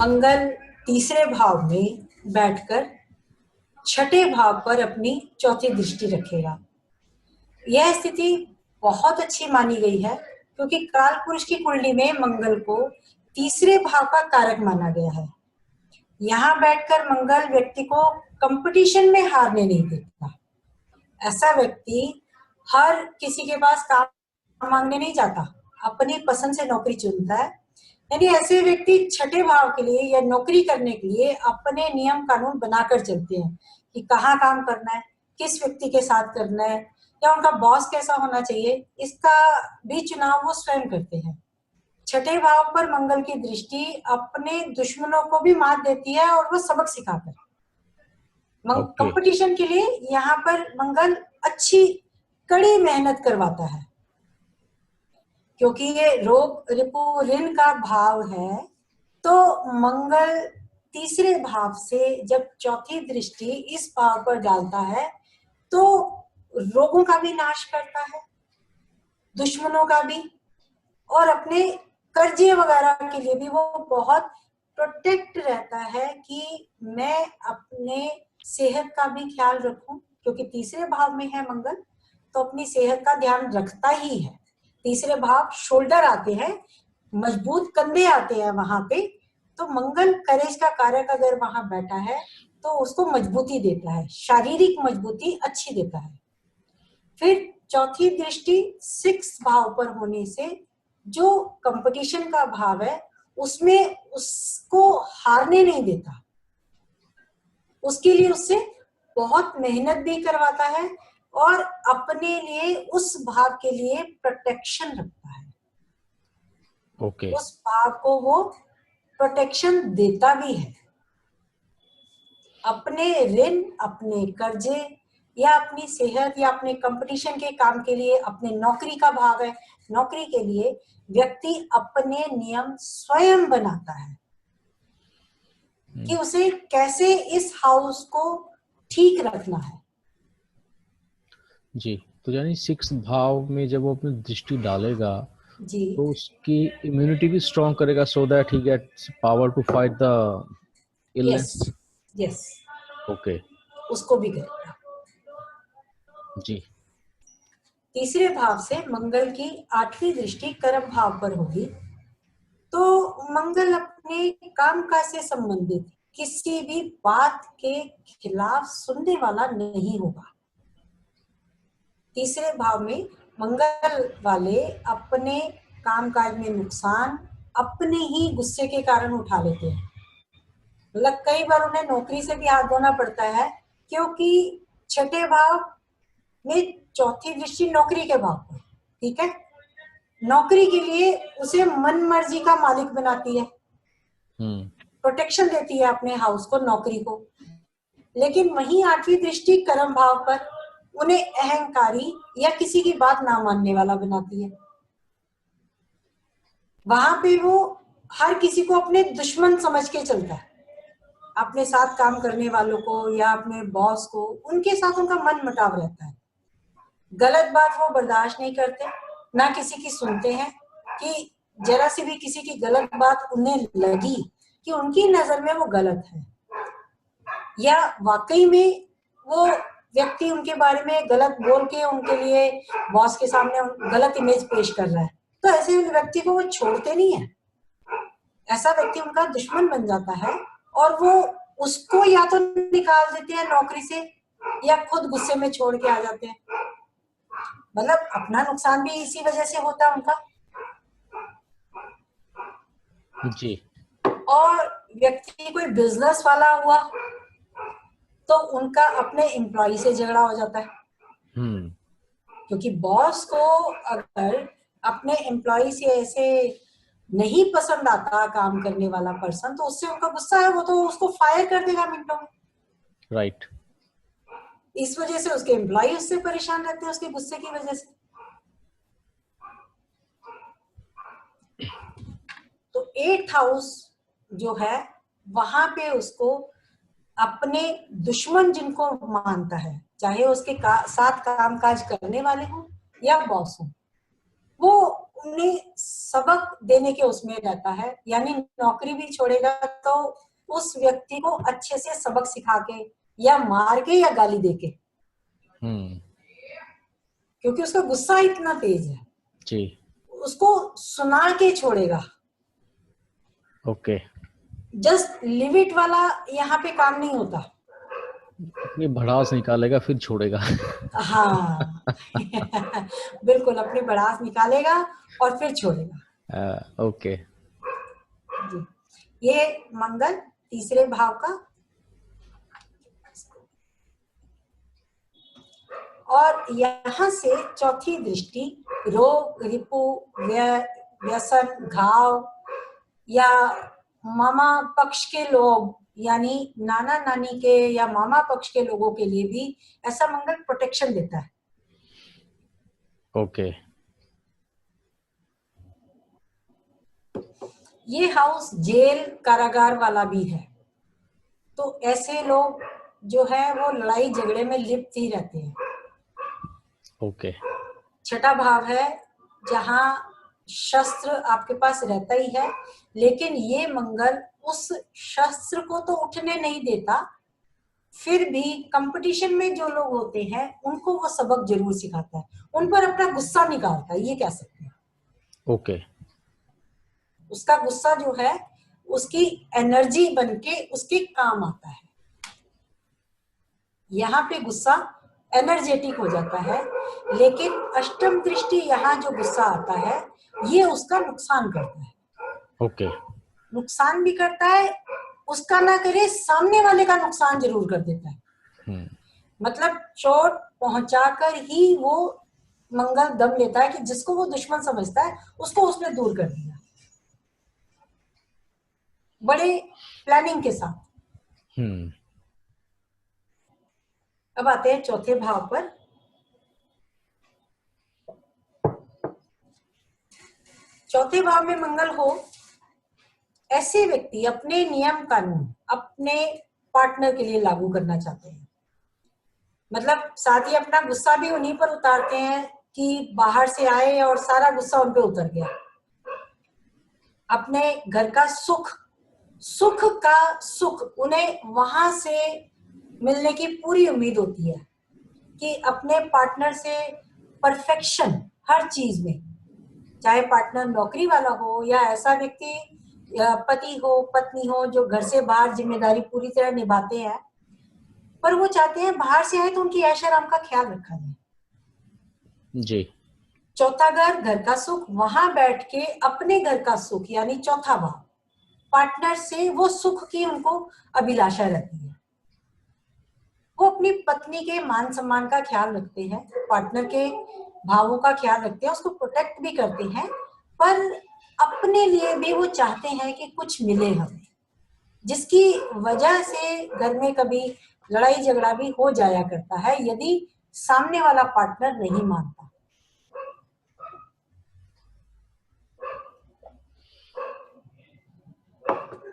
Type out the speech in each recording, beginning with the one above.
मंगल तीसरे भाव में बैठकर छठे भाव पर अपनी चौथी दृष्टि रखेगा। यह स्थिति बहुत अच्छी मानी गई है क्योंकि काल पुरुष की कुंडली में मंगल को तीसरे भाव का कारक माना गया है। यहाँ बैठकर मंगल व्यक्ति को कंपटीशन में हारने नहीं देता। ऐसा व्यक्ति हर किसी के पास काम मांगने नहीं जाता, अपनी पसंद से नौकरी चुनता है। यानी ऐसे व्यक्ति छठे भाव के लिए या नौकरी करने के लिए अपने नियम कानून बनाकर चलते हैं कि कहाँ काम करना है, किस व्यक्ति के साथ करना है, या उनका बॉस कैसा होना चाहिए, इसका भी चुनाव वो स्वयं करते हैं। छठे भाव पर मंगल की दृष्टि अपने दुश्मनों को भी मात देती है और वो सबक सिखाता है। कंपटीशन के लिए यहाँ पर मंगल अच्छी कड़ी मेहनत करवाता है क्योंकि ये रोग रिपु ऋण का भाव है। तो मंगल तीसरे भाव से जब चौथी दृष्टि इस भाव पर डालता है तो रोगों का भी नाश करता है, दुश्मनों का भी, और अपने कर्जे वगैरह के लिए भी वो बहुत प्रोटेक्ट रहता है कि मैं अपने सेहत का भी ख्याल रखूं क्योंकि तीसरे भाव में है मंगल, तो अपनी सेहत का ध्यान रखता ही है। तीसरे भाव शोल्डर आते हैं, मजबूत कंधे आते हैं वहां पे, तो मंगल करेज का कारक अगर वहां बैठा है तो उसको मजबूती देता है, शारीरिक मजबूती अच्छी देता है। फिर चौथी दृष्टि 6 भाव पर होने से जो कंपटीशन का भाव है उसमें उसको हारने नहीं देता, उसके लिए उससे बहुत मेहनत भी करवाता है और अपने लिए उस भाव के लिए प्रोटेक्शन रखता है। उस भाव को वो प्रोटेक्शन देता भी है। अपने ऋण, अपने कर्जे या अपनी सेहत या अपने कंपटीशन के काम के लिए, अपने नौकरी का भाव है, नौकरी के लिए व्यक्ति अपने नियम स्वयं बनाता है कि उसे कैसे इस हाउस को ठीक रखना है। जी, तो यानी 6 भाव में जब वो अपनी दृष्टि डालेगा जी, तो उसकी इम्यूनिटी भी स्ट्रॉन्ग करेगा so that he gets power to fight the illness. Yes, okay, उसको भी करेगा। जी। तीसरे भाव से मंगल की 8वीं दृष्टि कर्म भाव पर होगी तो मंगल अपने कामकाज से संबंधित किसी भी बात के खिलाफ सुनने वाला नहीं होगा। तीसरे भाव में मंगल वाले अपने कामकाज में नुकसान अपने ही गुस्से के कारण उठा लेते हैं। मतलब कई बार उन्हें नौकरी से भी हाथ धोना पड़ता है क्योंकि छठे भाव में चौथी दृष्टि नौकरी के भाव पर, ठीक है, नौकरी के लिए उसे मन मर्जी का मालिक बनाती है, प्रोटेक्शन देती है अपने हाउस को, नौकरी को। लेकिन वहीं 8वीं दृष्टि कर्म भाव पर उन्हें अहंकारी या किसी की बात ना मानने वाला बनाती है। वहां पे वो हर किसी को अपने दुश्मन समझ के चलता है, अपने साथ काम करने वालों को या अपने बॉस को, उनके साथ उनका मन मुटाव रहता है। गलत बात वो बर्दाश्त नहीं करते, ना किसी की सुनते हैं कि जरा सी भी किसी की गलत बात उन्हें लगी कि उनकी नजर में वो गलत है या वाकई में वो व्यक्ति उनके बारे में गलत बोल के उनके लिए बॉस के सामने गलत इमेज पेश कर रहा है, तो ऐसे व्यक्ति को वो छोड़ते नहीं है। ऐसा व्यक्ति उनका दुश्मन बन जाता है और वो उसको या तो निकाल देते हैं नौकरी से या खुद गुस्से में छोड़ के आ जाते हैं। मतलब अपना नुकसान भी इसी वजह से होता है उनका। जी। और व्यक्ति कोई बिजनेस वाला हुआ तो उनका अपने एम्प्लॉय से झगड़ा हो जाता है क्योंकि बॉस को अगर अपने एम्प्लॉय से ऐसे नहीं पसंद आता काम करने वाला पर्सन तो उससे उनका गुस्सा है, वो तो उसको फायर कर देगा मिनटों में। राइट। इस वजह से उसके एम्प्लॉय उससे परेशान रहते हैं, उसके गुस्से की वजह से। तो 8th हाउस जो है वहां पे उसको अपने दुश्मन जिनको मानता है, चाहे उसके साथ कामकाज करने वाले हो या बॉस हो, वो उन्हें सबक देने के उसमें रहता है, यानी नौकरी भी छोड़ेगा तो उस व्यक्ति को अच्छे से सबक सिखा के या मार के या गाली दे के, क्योंकि उसका गुस्सा इतना तेज है जी। उसको सुना के छोड़ेगा। ओके। जस्ट लिव इट वाला यहाँ पे काम नहीं होता। ये भड़ास निकालेगा फिर छोड़ेगा। हाँ बिल्कुल, अपनी भड़ास निकालेगा और फिर छोड़ेगा। ओके। जी, ये मंगल तीसरे भाव का, और यहाँ से चौथी दृष्टि रोग, रिपु, व्यसन, घाव या मामा पक्ष के लोग, यानी नाना नानी के या मामा पक्ष के लोगों के लिए भी ऐसा मंगल प्रोटेक्शन देता है। ओके। ये हाउस जेल कारागार वाला भी है, तो ऐसे लोग जो है वो लड़ाई झगड़े में लिप्त ही रहते हैं। ओके। छठा भाव है जहां शस्त्र आपके पास रहता ही है, लेकिन ये मंगल उस शस्त्र को तो उठने नहीं देता, फिर भी कंपटीशन में जो लोग होते हैं उनको वो सबक जरूर सिखाता है, उन पर अपना गुस्सा निकालता है, ये कह सकते हैं। ओके। उसका गुस्सा जो है उसकी एनर्जी बनके उसके काम आता है। यहाँ पे गुस्सा एनर्जेटिक हो जाता है, लेकिन अष्टम दृष्टि यहाँ जो गुस्सा आता है ये उसका नुकसान करता है। ओके। नुकसान भी करता है, उसका ना करे सामने वाले का नुकसान जरूर कर देता है। मतलब चोट पहुंचाकर ही वो मंगल दम लेता है कि जिसको वो दुश्मन समझता है उसको उसने दूर कर दिया, बड़े प्लानिंग के साथ। अब आते हैं चौथे भाव पर। चौथे भाव में मंगल हो, ऐसे व्यक्ति अपने नियम कानून अपने पार्टनर के लिए लागू करना चाहते हैं। मतलब साथ ही अपना गुस्सा भी उन्हीं पर उतारते हैं कि बाहर से आए और सारा गुस्सा उन पे उतर गया। अपने घर का सुख, सुख का सुख उन्हें वहां से मिलने की पूरी उम्मीद होती है कि अपने पार्टनर से परफेक्शन हर चीज में, चाहे पार्टनर नौकरी वाला हो या ऐसा व्यक्ति पति हो पत्नी हो जो घर से बाहर जिम्मेदारी पूरी तरह निभाते हैं, पर वो चाहते हैं बाहर से आए तो उनकी ऐश आराम का ख्याल रखा जाए। जी। चौथा घर, घर का सुख, वहां बैठ के अपने घर का सुख यानी चौथा भाव, पार्टनर से वो सुख की उनको अभिलाषा रहती है। वो अपनी पत्नी के मान सम्मान का ख्याल रखते हैं, पार्टनर के भावों का ख्याल रखते हैं, उसको प्रोटेक्ट भी करते हैं, पर अपने लिए भी वो चाहते हैं कि कुछ मिले हमें, जिसकी वजह से घर में कभी लड़ाई झगड़ा भी हो जाया करता है यदि सामने वाला पार्टनर नहीं मानता।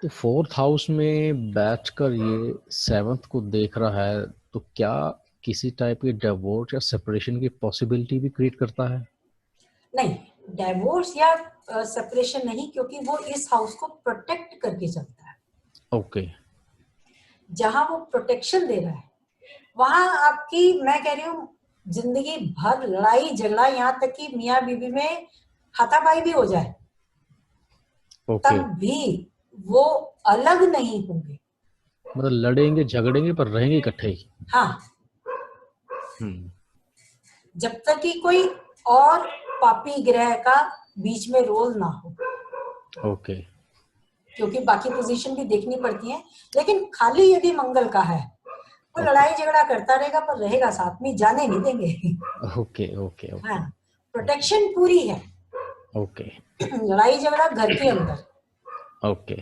तो फोर्थ हाउस में बैठकर ये सेवंथ को देख रहा है, तो क्या किसी टाइप की डिवोर्स या सेपरेशन की पॉसिबिलिटी भी क्रिएट करता है? नहीं, डिवोर्स या सेपरेशन नहीं, क्योंकि वो इस हाउस को प्रोटेक्ट करके चलता है। ओके। जहां वो प्रोटेक्शन दे रहा है वहां आपकी, मैं कह रही हूँ, जिंदगी भर लड़ाई झगड़ा, यहाँ तक कि मियाँ बीवी में हाथापाई भी हो जाए, ओके। तब भी वो अलग नहीं होंगे। मतलब लड़ेंगे झगड़ेंगे पर रहेंगे इकट्ठे ही। हाँ, हम्म। जब तक कि कोई और पापी ग्रह का बीच में रोल ना हो, ओके। क्योंकि बाकी पोजीशन भी देखनी पड़ती है। लेकिन खाली यदि मंगल का है, वो लड़ाई झगड़ा करता रहेगा पर रहेगा साथ में, जाने नहीं देंगे। ओके। ओके। हाँ, प्रोटेक्शन पूरी है। ओके। लड़ाई झगड़ा घर के अंदर, ओके।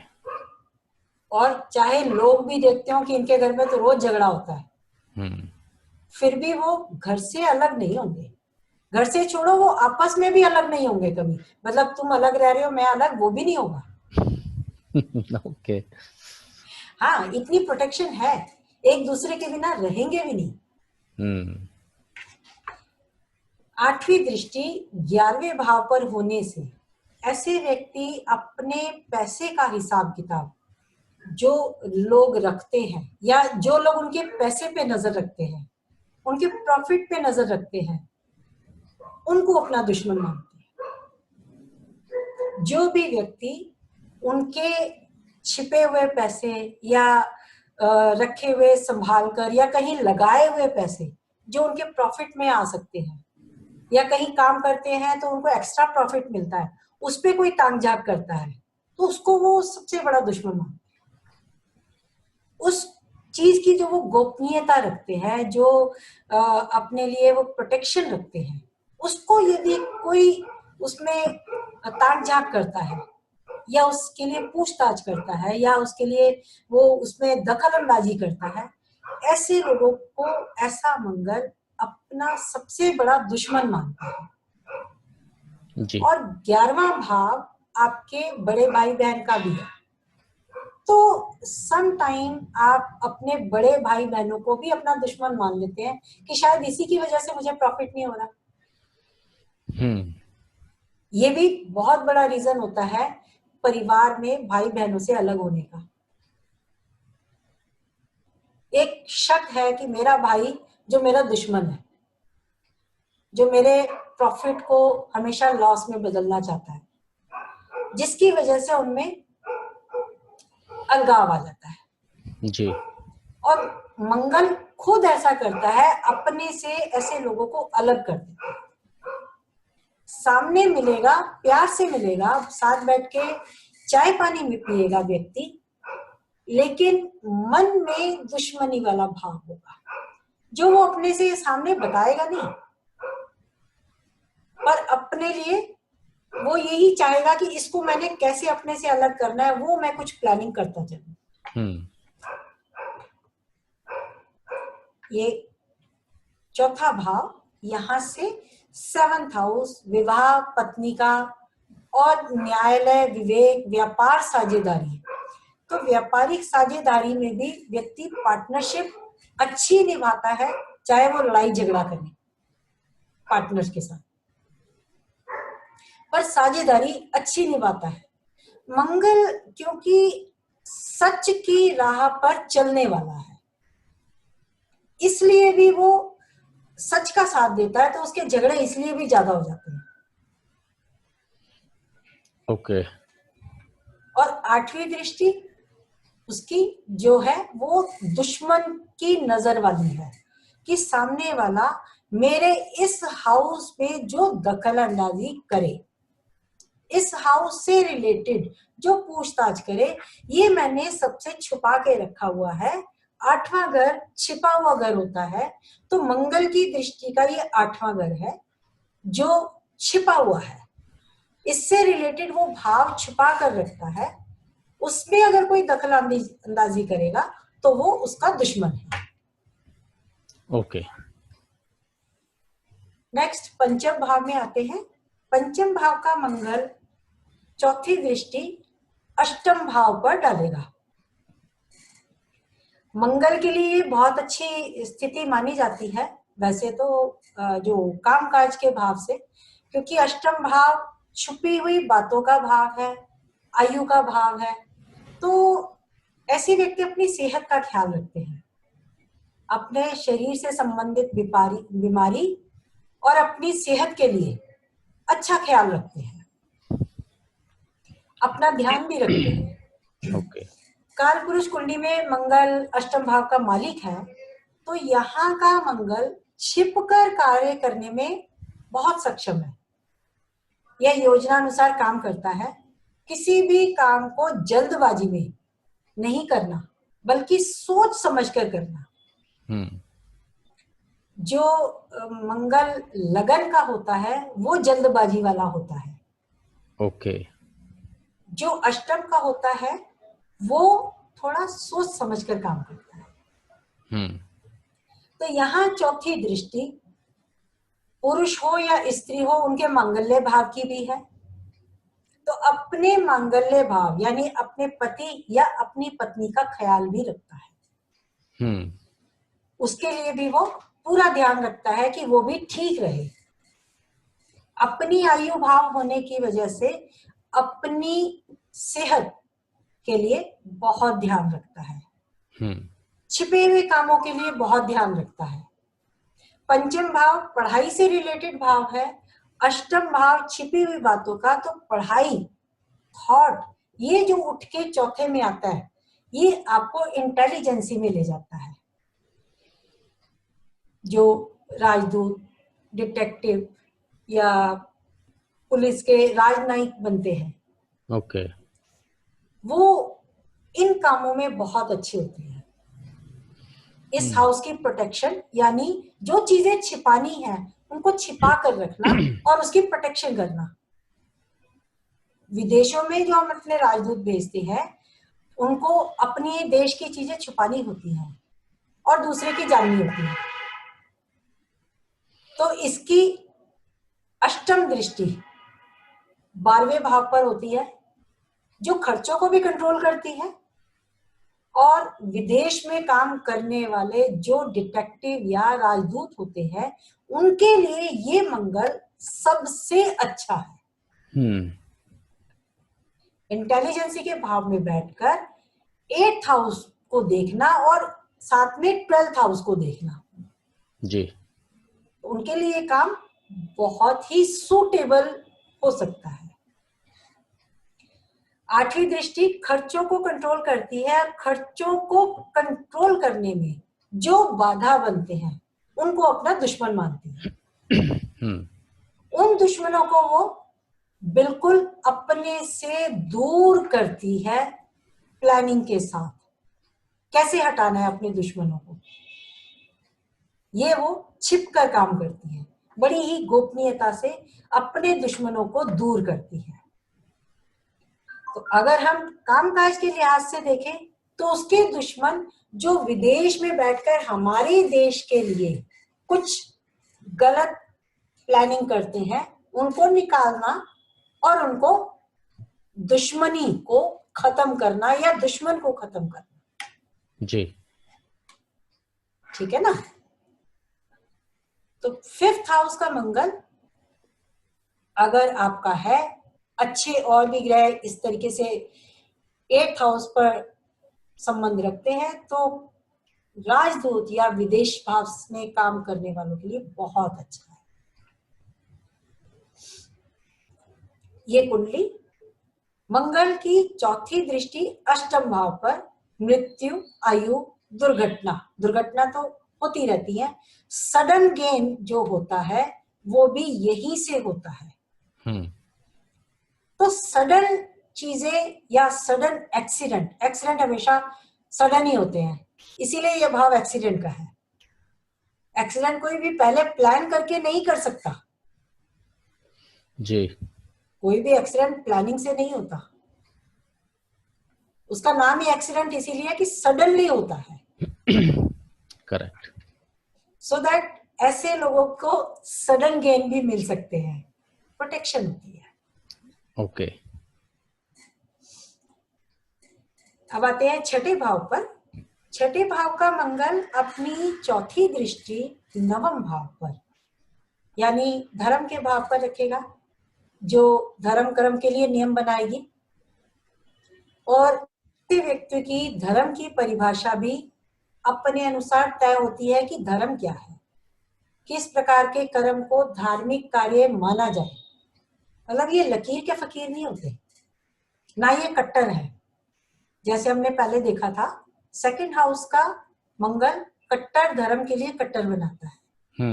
और चाहे लोग भी देखते हो कि इनके घर में तो रोज झगड़ा होता है, फिर भी वो घर से अलग नहीं होंगे। घर से छोड़ो, वो आपस में भी अलग नहीं होंगे कभी। मतलब तुम अलग रह रहे हो मैं अलग, वो भी नहीं होगा। ओके। हाँ, इतनी प्रोटेक्शन है, एक दूसरे के बिना रहेंगे भी नहीं। आठवीं दृष्टि 11वें भाव पर होने से ऐसे व्यक्ति अपने पैसे का हिसाब किताब जो लोग रखते हैं या जो लोग उनके पैसे पे नजर रखते हैं, उनके प्रॉफिट पे नजर रखते हैं, उनको अपना दुश्मन मानते हैं। जो भी व्यक्ति उनके छिपे हुए पैसे या रखे हुए संभाल कर या कहीं लगाए हुए पैसे जो उनके प्रॉफिट में आ सकते हैं या कहीं काम करते हैं तो उनको एक्स्ट्रा प्रॉफिट मिलता है, उस पर कोई ताक झाक करता है तो उसको वो सबसे बड़ा दुश्मन मानते हैं। उस चीज की जो वो गोपनीयता रखते हैं, जो अपने लिए वो प्रोटेक्शन रखते हैं, उसको यदि कोई उसमें ताक झाक करता है या उसके लिए पूछताछ करता है या उसके लिए वो उसमें दखल अंदाजी करता है, ऐसे लोगों को ऐसा मंगल अपना सबसे बड़ा दुश्मन मानता है। जी। और 11वां भाव आपके बड़े भाई बहन का भी है, तो सम टाइम आप अपने बड़े भाई बहनों को भी अपना दुश्मन मान लेते हैं कि शायद इसी की वजह से मुझे प्रॉफिट नहीं हो रहा। ये भी बहुत बड़ा रीजन होता है परिवार में भाई बहनों से अलग होने का। एक शक है कि मेरा भाई जो मेरा दुश्मन है, जो मेरे प्रॉफिट को हमेशा लॉस में बदलना चाहता है, जिसकी वजह से उनमें अलगाव आ जाता है। जी। और मंगल खुद ऐसा करता है, अपने से ऐसे लोगों को अलग कर देता है। सामने मिलेगा, प्यार से मिलेगा, साथ बैठ के चाय पानी में पिएगा व्यक्ति, लेकिन मन में दुश्मनी वाला भाव होगा जो वो अपने से सामने बताएगा नहीं, पर अपने लिए वो यही चाहेगा कि इसको मैंने कैसे अपने से अलग करना है, वो मैं कुछ प्लानिंग करता चलूं। ये चौथा भाव, यहां से 7th हाउस विवाह, पत्नी का और न्यायालय, विवेक, व्यापार, साझेदारी। तो व्यापारिक साझेदारी में भी व्यक्ति पार्टनरशिप अच्छी निभाता है, चाहे वो लड़ाई झगड़ा करे पार्टनर के साथ, पर साझेदारी अच्छी निभाता है। मंगल क्योंकि सच की राह पर चलने वाला है, इसलिए भी वो सच का साथ देता है, तो उसके झगड़े इसलिए भी ज्यादा हो जाते हैं। ओके। और 8वीं दृष्टि उसकी जो है वो दुश्मन की नजर वाली है कि सामने वाला मेरे इस हाउस में जो दखल अंदाजी करे, इस हाउस से रिलेटेड जो पूछताछ करे, ये मैंने सबसे छुपा के रखा हुआ है। 8वां घर छिपा हुआ घर होता है, तो मंगल की दृष्टि का ये 8वां घर है जो छिपा हुआ है, इससे रिलेटेड वो भाव छुपा कर रखता है। उसमें अगर कोई दखल अंदाजी करेगा तो वो उसका दुश्मन है। ओके। नेक्स्ट पंचम भाव में आते हैं। पंचम भाव का मंगल चौथी दृष्टि अष्टम भाव पर डालेगा। मंगल के लिए बहुत अच्छी स्थिति मानी जाती है वैसे तो, जो कामकाज के भाव से, क्योंकि अष्टम भाव छुपी हुई बातों का भाव है, आयु का भाव है। तो ऐसे व्यक्ति अपनी सेहत का ख्याल रखते हैं, अपने शरीर से संबंधित बीमारी और अपनी सेहत के लिए अच्छा ख्याल रखते हैं, अपना ध्यान भी रखते हैं। ओके। काल पुरुष कुंडली में मंगल अष्टम भाव का मालिक है, तो यहाँ का मंगल छिपकर कार्य करने में बहुत सक्षम है। यह योजना अनुसार काम करता है, किसी भी काम को जल्दबाजी में नहीं करना बल्कि सोच समझकर करना। जो मंगल लगन का होता है वो जल्दबाजी वाला होता है। ओके। जो अष्टम का होता है वो थोड़ा सोच समझकर काम करता है। तो यहाँ चौथी दृष्टि पुरुष हो या स्त्री हो, उनके मांगल्य भाव की भी है। तो अपने मांगल्य भाव यानी अपने पति या अपनी पत्नी का ख्याल भी रखता है। उसके लिए भी वो पूरा ध्यान रखता है कि वो भी ठीक रहे, अपनी आयु भाव होने की वजह से अपनी सेहत के लिए बहुत ध्यान रखता है, छिपे हुए कामों के लिए बहुत ध्यान रखता है। पंचम भाव पढ़ाई से रिलेटेड भाव है, अष्टम भाव छिपी हुई बातों का, तो पढ़ाई, थॉट, ये जो उठ के चौथे में आता है, ये आपको इंटेलिजेंसी में ले जाता है। जो राजदूत, डिटेक्टिव या पुलिस के राजनयिक बनते हैं, ओके, वो इन कामों में बहुत अच्छे होते हैं। इस हाउस की प्रोटेक्शन, यानी जो चीजें छिपानी है उनको छिपा कर रखना और उसकी प्रोटेक्शन करना। विदेशों में जो हम अपने राजदूत भेजते हैं, उनको अपने देश की चीजें छुपानी होती हैं और दूसरे की जाननी होती है। तो इसकी अष्टम दृष्टि 12वें भाव पर होती है, जो खर्चों को भी कंट्रोल करती है। और विदेश में काम करने वाले जो डिटेक्टिव या राजदूत होते हैं, उनके लिए ये मंगल सबसे अच्छा है। इंटेलिजेंसी के भाव में बैठकर 8th हाउस को देखना और साथ में 12th हाउस को देखना जी, उनके लिए काम बहुत ही सूटेबल हो सकता है। 8वीं दृष्टि खर्चों को कंट्रोल करती है। खर्चों को कंट्रोल करने में जो बाधा बनते हैं उनको अपना दुश्मन मानती है। उन दुश्मनों को वो बिल्कुल अपने से दूर करती है प्लानिंग के साथ। कैसे हटाना है अपने दुश्मनों को, ये वो छिप कर काम करती है, बड़ी ही गोपनीयता से अपने दुश्मनों को दूर करती है। तो अगर हम कामकाज के लिहाज से देखें तो उसके दुश्मन जो विदेश में बैठकर हमारे देश के लिए कुछ गलत प्लानिंग करते हैं, उनको निकालना और उनको दुश्मनी को खत्म करना या दुश्मन को खत्म करना। जी, ठीक है ना। तो 5th हाउस का मंगल अगर आपका है, अच्छे और भी ग्रह इस तरीके से 8th हाउस पर संबंध रखते हैं, तो राजदूत या विदेश भाव में काम करने वालों के लिए बहुत अच्छा है। ये कुंडली मंगल की चौथी दृष्टि अष्टम भाव पर मृत्यु, आयु, दुर्घटना तो होती रहती है। सडन गेन जो होता है वो भी यहीं से होता है। तो सडन चीजें या सडन एक्सीडेंट हमेशा सडन ही होते हैं, इसीलिए यह भाव एक्सीडेंट का है। एक्सीडेंट कोई भी पहले प्लान करके नहीं कर सकता जी, कोई भी एक्सीडेंट प्लानिंग से नहीं होता। उसका नाम ही एक्सीडेंट इसीलिए कि सडनली होता है। करेक्ट। सो दैट ऐसे लोगों को सडन गेन भी मिल सकते हैं, प्रोटेक्शन होती है। ओके, अब आते हैं छठे भाव पर। छठे भाव का मंगल अपनी चौथी दृष्टि नवम भाव पर यानी धर्म के भाव पर रखेगा, जो धर्म कर्म के लिए नियम बनाएगी। और व्यक्ति की धर्म की परिभाषा भी अपने अनुसार तय होती है कि धर्म क्या है, किस प्रकार के कर्म को धार्मिक कार्य माना जाए। मतलब ये लकीर के फकीर नहीं होते, ना ये कट्टर है। जैसे हमने पहले देखा था, 2nd हाउस का मंगल कट्टर धर्म के लिए कट्टर बनाता है।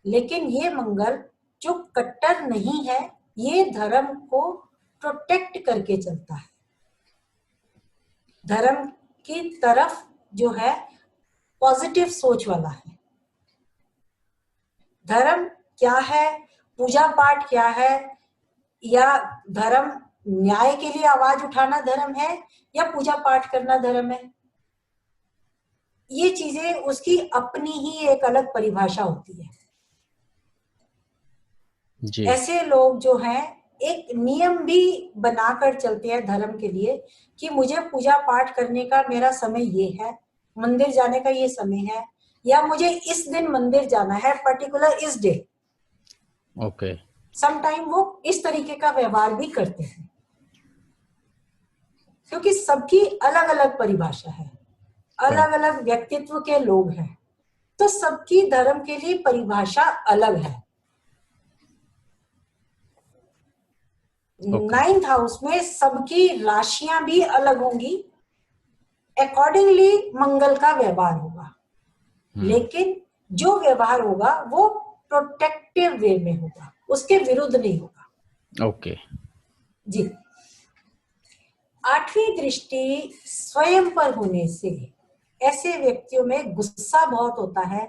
लेकिन ये मंगल जो कट्टर नहीं है, ये धर्म को प्रोटेक्ट करके चलता है। धर्म की तरफ जो है पॉजिटिव सोच वाला है। धर्म क्या है, पूजा पाठ क्या है, या धर्म न्याय के लिए आवाज उठाना धर्म है, या पूजा पाठ करना धर्म है, ये चीजें उसकी अपनी ही एक अलग परिभाषा होती है। जी। ऐसे लोग जो हैं एक नियम भी बनाकर चलते हैं धर्म के लिए कि मुझे पूजा पाठ करने का मेरा समय ये है, मंदिर जाने का ये समय है, या मुझे इस दिन मंदिर जाना है, पर्टिकुलर इस डे। ओके। समटाइम वो इस तरीके का व्यवहार भी करते हैं, क्योंकि सबकी अलग अलग परिभाषा है, अलग अलग व्यक्तित्व के लोग हैं, तो सबकी धर्म के लिए परिभाषा अलग है। नाइन्थ हाउस में सबकी राशियां भी अलग होंगी, अकॉर्डिंगली मंगल का व्यवहार होगा, लेकिन जो व्यवहार होगा वो प्रोटेक्टिव वे में होगा, उसके विरुद्ध नहीं होगा। ओके जी। आठवीं दृष्टि स्वयं पर होने से ऐसे व्यक्तियों में गुस्सा बहुत होता है,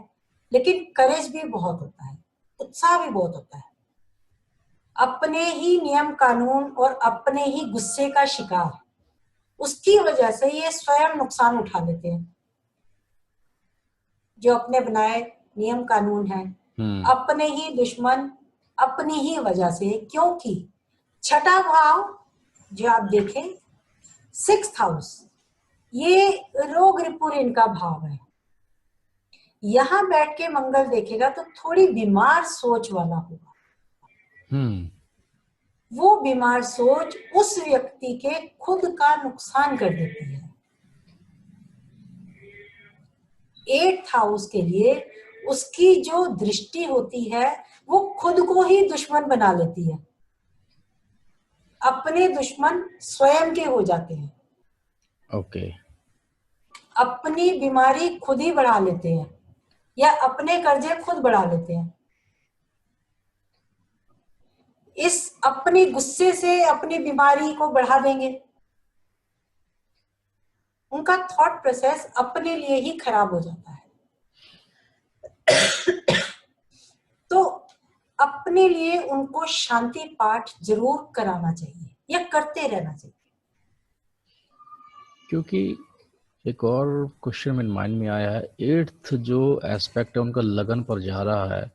लेकिन करेज भी बहुत होता है, उत्साह भी बहुत होता है। अपने ही नियम कानून और अपने ही गुस्से का शिकार, उसकी वजह से ये स्वयं नुकसान उठा लेते हैं। जो अपने बनाए नियम कानून है, अपने ही दुश्मन अपनी ही वजह से, क्योंकि छठा भाव जो आप देखें, 6th हाउस, ये रोग रिपुर इनका भाव है। यहां बैठ के मंगल देखेगा तो थोड़ी बीमार सोच वाला होगा। वो बीमार सोच उस व्यक्ति के खुद का नुकसान कर देती है। 8th हाउस के लिए उसकी जो दृष्टि होती है वो खुद को ही दुश्मन बना लेती है, अपने दुश्मन स्वयं के हो जाते हैं। ओके अपनी बीमारी खुद ही बढ़ा लेते हैं या अपने कर्जे खुद बढ़ा लेते हैं। इस अपने गुस्से से अपनी बीमारी को बढ़ा देंगे। उनका थॉट प्रोसेस अपने लिए ही खराब हो जाता है। तो अपने लिए उनको शांति पाठ जरूर कराना चाहिए या करते रहना चाहिए। क्योंकि एक और क्वेश्चन मेरे माइंड में आया है, 8th जो एस्पेक्ट है उनका लगन पर जा रहा है,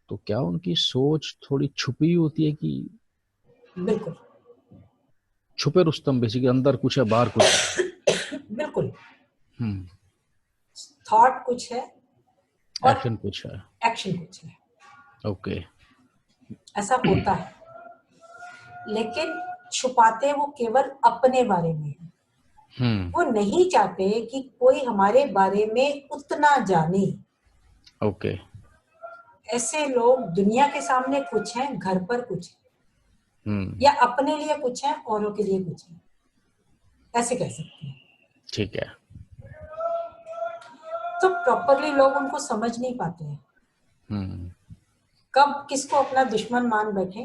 तो क्या उनकी सोच थोड़ी छुपी होती है कि? बिल्कुल छुपे रुस्तम, बेसिकली अंदर कुछ है बाहर कुछ है। बिल्कुल। थॉट कुछ है और एक्शन कुछ है। एक्शन कुछ है। ओके ऐसा होता है, लेकिन छुपाते वो केवल अपने बारे में है। वो नहीं चाहते कि कोई हमारे बारे में उतना जाने। ओके ऐसे लोग दुनिया के सामने कुछ हैं, घर पर कुछ है, या अपने लिए कुछ है, औरों के लिए कुछ है, ऐसे कह सकते हैं। ठीक है। तो प्रॉपरली लोग उनको समझ नहीं पाते हैं। कब किसको अपना दुश्मन मान बैठे,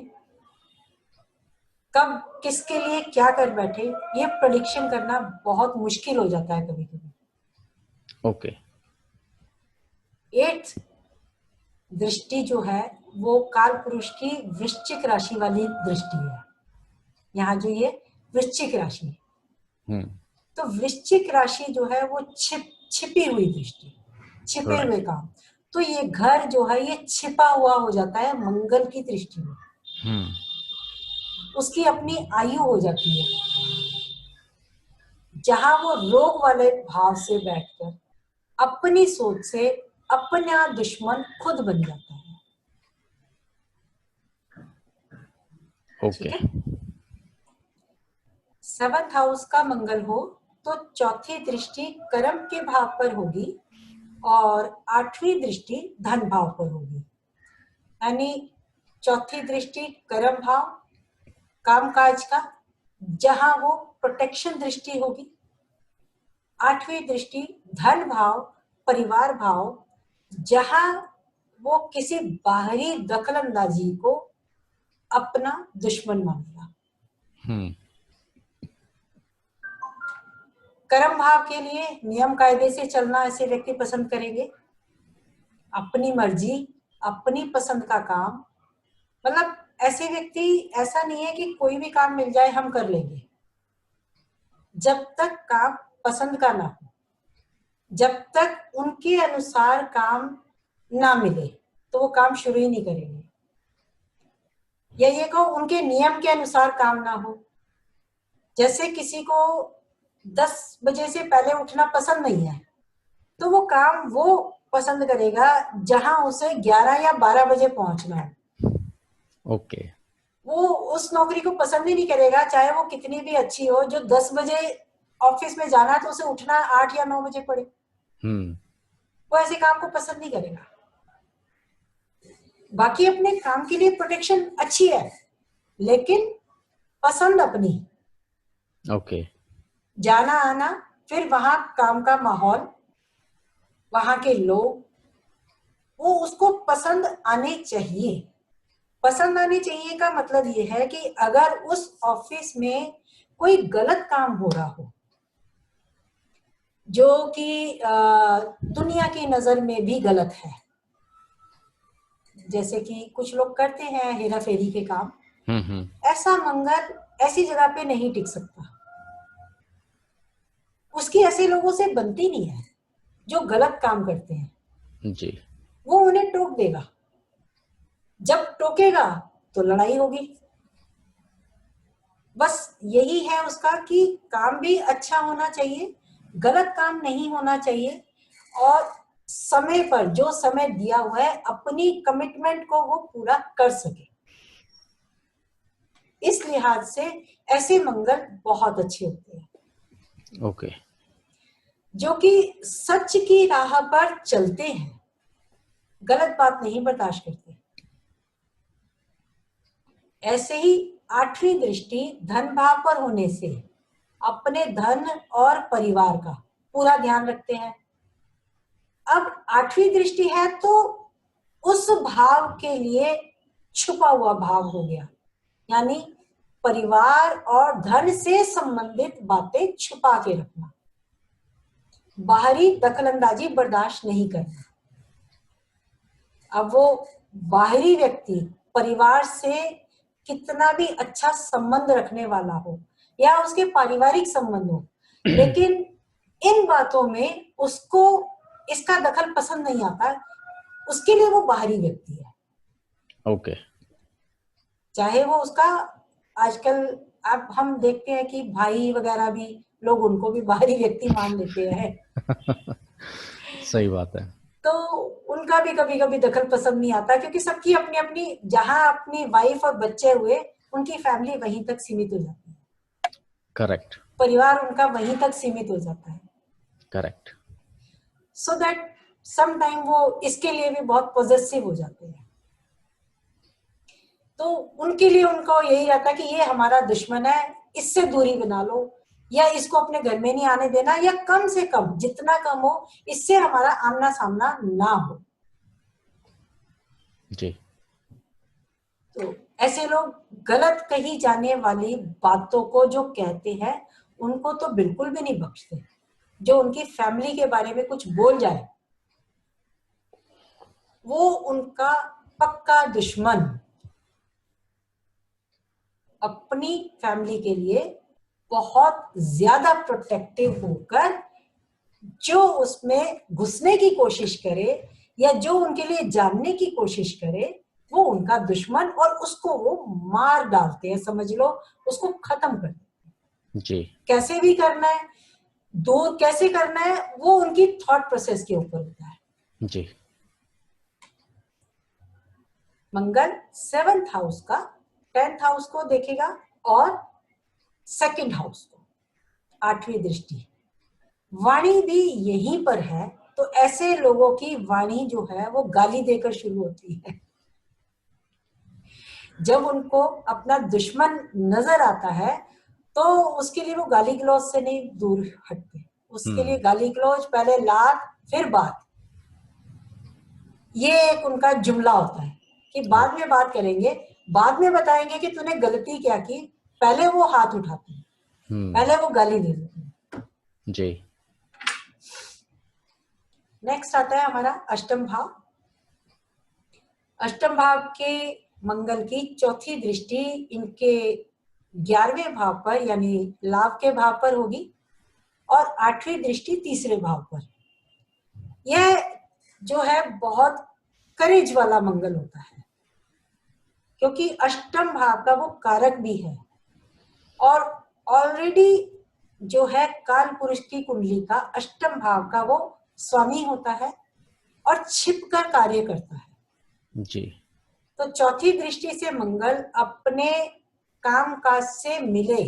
कब किसके लिए क्या कर बैठे, ये प्रेडिक्शन करना बहुत मुश्किल हो जाता है कभी कभी। ओके 8th दृष्टि जो है वो काल पुरुष की वृश्चिक राशि वाली दृष्टि है। यहाँ जो ये वृश्चिक राशि है, तो वृश्चिक राशि जो है वो छिपी हुई दृष्टि, छिपे हुए काम। तो ये घर जो है ये छिपा हुआ हो जाता है मंगल की दृष्टि में। उसकी अपनी आयु हो जाती है, जहां वो रोग वाले भाव से बैठकर अपनी सोच से अपना दुश्मन खुद बन जाता है। ओके 7th हाउस का मंगल हो तो चौथी दृष्टि कर्म के भाव पर होगी और 8वीं दृष्टि धन भाव पर होगी। यानी चौथी दृष्टि कर्म भाव, कामकाज का, जहां वो प्रोटेक्शन दृष्टि होगी। 8वीं दृष्टि धन भाव, परिवार भाव, जहां वो किसी बाहरी दखल अंदाजी को अपना दुश्मन मानेगा। कर्म भाव के लिए नियम कायदे से चलना ऐसे व्यक्ति पसंद करेंगे। अपनी मर्जी, अपनी पसंद का काम, मतलब ऐसे व्यक्ति, ऐसा नहीं है कि कोई भी काम मिल जाए हम कर लेंगे। जब तक काम पसंद का ना हो, जब तक उनके अनुसार काम ना मिले तो वो काम शुरू ही नहीं करेंगे। या ये कहो उनके नियम के अनुसार काम ना हो। जैसे किसी को 10 बजे से पहले उठना पसंद नहीं है, तो वो काम वो पसंद करेगा जहां उसे 11 या 12 बजे पहुंचना है। ओके। वो उस नौकरी को पसंद ही नहीं करेगा, चाहे वो कितनी भी अच्छी हो। जो 10 बजे ऑफिस में जाना है तो उसे उठना 8 या 9 बजे पड़े, हम्म। वो ऐसे काम को पसंद नहीं करेगा। बाकी अपने काम के लिए प्रोटेक्शन अच्छी है, लेकिन पसंद अपनी, ओके। जाना आना, फिर वहां काम का माहौल, वहां के लोग, वो उसको पसंद आने चाहिए। पसंद आने चाहिए का मतलब ये है कि अगर उस ऑफिस में कोई गलत काम हो रहा हो, जो कि दुनिया की नजर में भी गलत है, जैसे कि कुछ लोग करते हैं हेरा फेरी के काम, हम्म। ऐसा मंगल ऐसी जगह पे नहीं टिक सकता। उसकी ऐसे लोगों से बनती नहीं है जो गलत काम करते हैं। जी। वो उन्हें टोक देगा, जब टोकेगा तो लड़ाई होगी। बस यही है उसका कि काम भी अच्छा होना चाहिए, गलत काम नहीं होना चाहिए, और समय पर जो समय दिया हुआ है अपनी कमिटमेंट को वो पूरा कर सके। इस लिहाज से ऐसे मंगल बहुत अच्छे होते हैं, ओके। जो कि सच की राह पर चलते हैं, गलत बात नहीं बर्दाश्त करते। ऐसे ही 8वीं दृष्टि धन भाव पर होने से अपने धन और परिवार का पूरा ध्यान रखते हैं। अब 8वीं दृष्टि है तो उस भाव के लिए छुपा हुआ भाव हो गया, यानी परिवार और धन से संबंधित बातें छुपा के रखना, बाहरी दखलंदाजी बर्दाश्त नहीं करना। अब वो बाहरी व्यक्ति परिवार से कितना भी अच्छा संबंध रखने वाला हो या उसके पारिवारिक संबंध हो, लेकिन इन बातों में उसको इसका दखल पसंद नहीं आता, उसके लिए वो बाहरी व्यक्ति है। ओके। चाहे वो उसका, आजकल अब हम देखते हैं कि भाई वगैरह भी, लोग उनको भी बाहरी व्यक्ति मान लेते हैं। सही बात है। तो उनका भी कभी कभी दखल पसंद नहीं आता, क्योंकि सबकी अपनी अपनी, जहां अपनी वाइफ और बच्चे हुए उनकी फैमिली वहीं तक सीमित हो जाती है, करेक्ट। परिवार उनका वहीं तक सीमित हो जाता है। Correct. So that some time वो इसके लिए भी बहुत पॉजेसिव हो जाते हैं। तो उनके लिए उनको यही रहता है कि ये हमारा दुश्मन है, इससे दूरी बना लो, या इसको अपने घर में नहीं आने देना, या कम से कम जितना कम हो इससे हमारा आमना सामना ना हो। जी। तो ऐसे लोग गलत कही जाने वाली बातों को जो कहते हैं उनको तो बिल्कुल भी नहीं बख्शते। जो उनकी फैमिली के बारे में कुछ बोल जाए वो उनका पक्का दुश्मन। अपनी फैमिली के लिए बहुत ज्यादा प्रोटेक्टिव होकर जो उसमें घुसने की कोशिश करे या जो उनके लिए जानने की कोशिश करे वो उनका दुश्मन, और उसको वो मार डालते हैं, समझ लो उसको खत्म कर देते। जी। कैसे भी करना है, दूर कैसे करना है, वो उनकी थॉट प्रोसेस के ऊपर होता है। जी। मंगल 7th हाउस का 10th हाउस को देखेगा और 2nd हाउस को, 8वीं दृष्टि। वाणी भी यहीं पर है, तो ऐसे लोगों की वाणी जो है वो गाली देकर शुरू होती है। जब उनको अपना दुश्मन नजर आता है तो उसके लिए वो गाली गलौज से नहीं दूर हटते, उसके लिए गाली गलौज, पहले लात फिर बात, ये एक उनका जुमला होता है कि बाद में बात करेंगे, बाद में बताएंगे कि तूने गलती क्या की। पहले वो हाथ उठाते हैं, पहले वो गाली दे देते हैं। जी। नेक्स्ट आता है हमारा अष्टम भाव। अष्टम भाव के मंगल की चौथी दृष्टि इनके 11वें भाव पर यानी लाभ के भाव पर होगी, और 8वीं दृष्टि तीसरे भाव पर। यह जो है बहुत करेज वाला मंगल होता है, क्योंकि अष्टम भाव का वो कारक भी है, और ऑलरेडी जो है काल पुरुष की कुंडली का अष्टम भाव का वो स्वामी होता है और छिपकर कार्य करता है। जी। तो चौथी दृष्टि से मंगल अपने कामकाज से मिले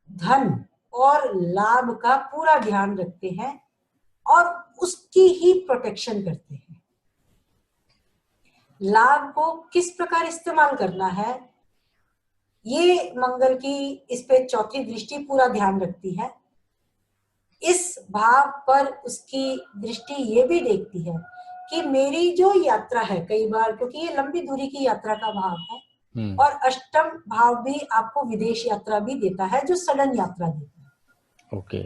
धन और लाभ का पूरा ध्यान रखते हैं और उसकी ही प्रोटेक्शन करते हैं। लाभ को किस प्रकार इस्तेमाल करना है, ये मंगल की इस पे चौथी दृष्टि पूरा ध्यान रखती है। इस भाव पर उसकी दृष्टि ये भी देखती है कि मेरी जो यात्रा है, कई बार क्योंकि ये लंबी दूरी की यात्रा का भाव है, और अष्टम भाव भी आपको विदेश यात्रा भी देता है, जो सडन यात्रा देता है। ओके।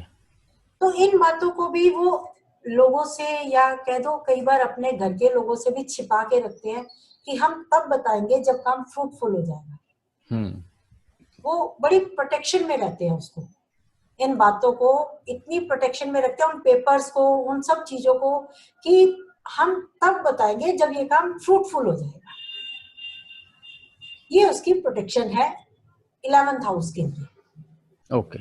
तो इन बातों को भी वो लोगों से, या कह दो कई बार अपने घर के लोगों से भी छिपा के रखते हैं कि हम तब बताएंगे जब काम फ्रूटफुल हो जाएगा। वो बड़ी प्रोटेक्शन में रहते हैं उसको, इन बातों को इतनी प्रोटेक्शन में रखते हैं, उन पेपर्स को, उन सब चीजों को, कि हम तब बताएंगे जब ये काम फ्रूटफुल हो जाएगा। ये उसकी प्रोटेक्शन है 11th हाउस के लिए। ओके।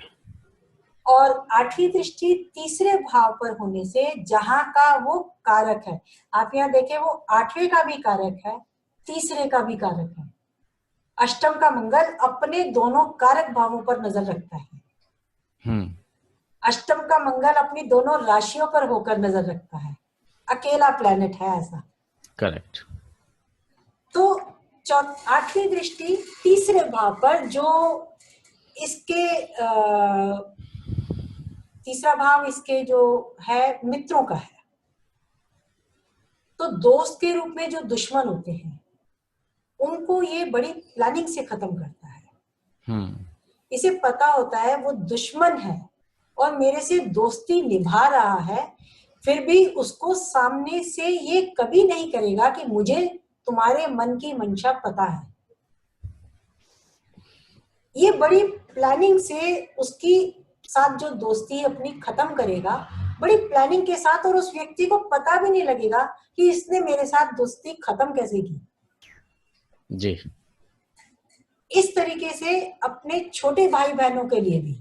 और आठवीं दृष्टि तीसरे भाव पर होने से जहां का वो कारक है, आप यहाँ देखें वो आठवें का भी कारक है, तीसरे का भी कारक है। अष्टम का मंगल अपने दोनों कारक भावों पर नजर रखता है। अष्टम का मंगल अपनी दोनों राशियों पर होकर नजर रखता है, अकेला प्लेनेट है ऐसा। करेक्ट। तो आठवीं दृष्टि तीसरे भाव पर, जो इसके तीसरा भाव इसके जो है मित्रों का है। तो दोस्त के रूप में जो दुश्मन होते हैं उनको ये बड़ी प्लानिंग से खत्म करता है। इसे पता होता है वो दुश्मन है और मेरे से दोस्ती निभा रहा है, फिर भी उसको सामने से ये कभी नहीं करेगा कि मुझे तुम्हारे मन की मंशा पता है। ये बड़ी प्लानिंग से उसकी साथ जो दोस्ती अपनी खत्म करेगा, बड़ी प्लानिंग के साथ, और उस व्यक्ति को पता भी नहीं लगेगा कि इसने मेरे साथ दोस्ती खत्म कैसे की जी। इस तरीके से अपने छोटे भाई बहनों के लिए भी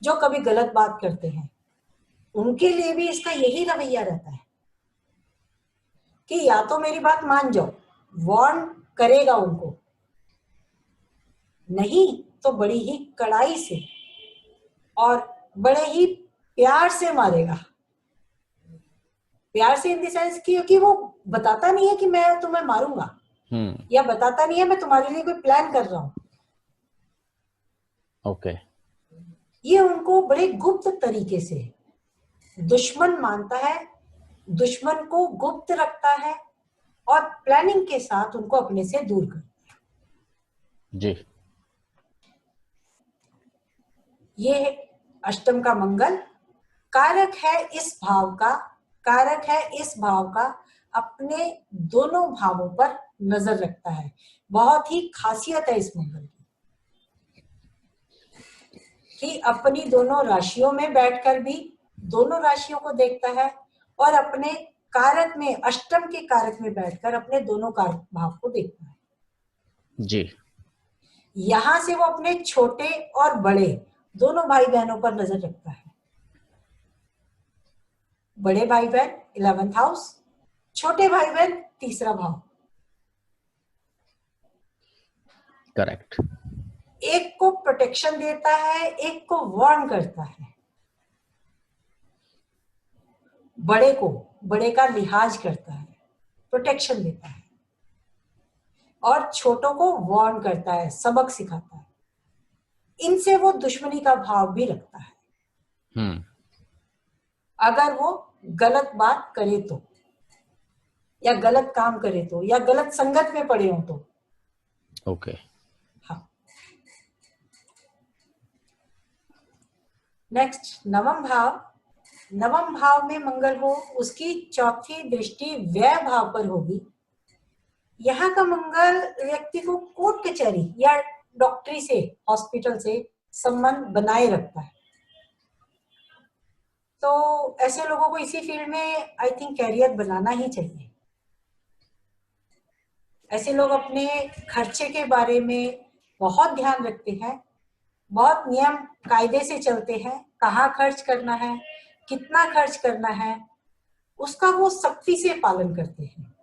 जो कभी गलत बात करते हैं, उनके लिए भी इसका यही रवैया रहता है कि या तो मेरी बात मान जाओ, वार्न करेगा उनको, नहीं तो बड़ी ही कड़ाई से और बड़े ही प्यार से मारेगा। प्यार से इन द सेंस कि वो बताता नहीं है कि मैं तुम्हें मारूंगा, या बताता नहीं है मैं तुम्हारे लिए कोई प्लान कर रहा हूं। ओके। ये उनको बड़े गुप्त तरीके से दुश्मन मानता है, दुश्मन को गुप्त रखता है और प्लानिंग के साथ उनको अपने से दूर करता है। जी। ये अष्टम का मंगल कारक है इस भाव का, कारक है इस भाव का, अपने दोनों भावों पर नजर रखता है। बहुत ही खासियत है इस मंगल की कि अपनी दोनों राशियों में बैठकर भी दोनों राशियों को देखता है, और अपने कारक में, अष्टम के कारक में बैठकर अपने दोनों कारक भाव को देखता है। जी। यहां से वो अपने छोटे और बड़े दोनों भाई बहनों पर नजर रखता है। बड़े भाई बहन 11th हाउस, छोटे भाई बहन तीसरा भाव। करेक्ट। एक को प्रोटेक्शन देता है, एक को वार्न करता है। बड़े का लिहाज करता है, प्रोटेक्शन देता है, और छोटों को वार्न करता है, सबक सिखाता है। इनसे वो दुश्मनी का भाव भी रखता है। अगर वो गलत बात करे तो, या गलत काम करे तो, या गलत संगत में पड़े हो तो। ओके। हाँ। नेक्स्ट नवम भाव। नवम भाव में मंगल हो, उसकी चौथी दृष्टि व्यय भाव पर होगी। यहाँ का मंगल व्यक्ति को कोर्ट कचहरी या डॉक्टरी से, हॉस्पिटल से संबंध बनाए रखता है। तो ऐसे लोगों को इसी फील्ड में आई थिंक कैरियर बनाना ही चाहिए। ऐसे लोग अपने खर्चे के बारे में बहुत ध्यान रखते हैं, बहुत नियम कायदे से चलते हैं, कहाँ खर्च करना है, कितना खर्च करना है, उसका वो सख्ती से पालन करते हैं।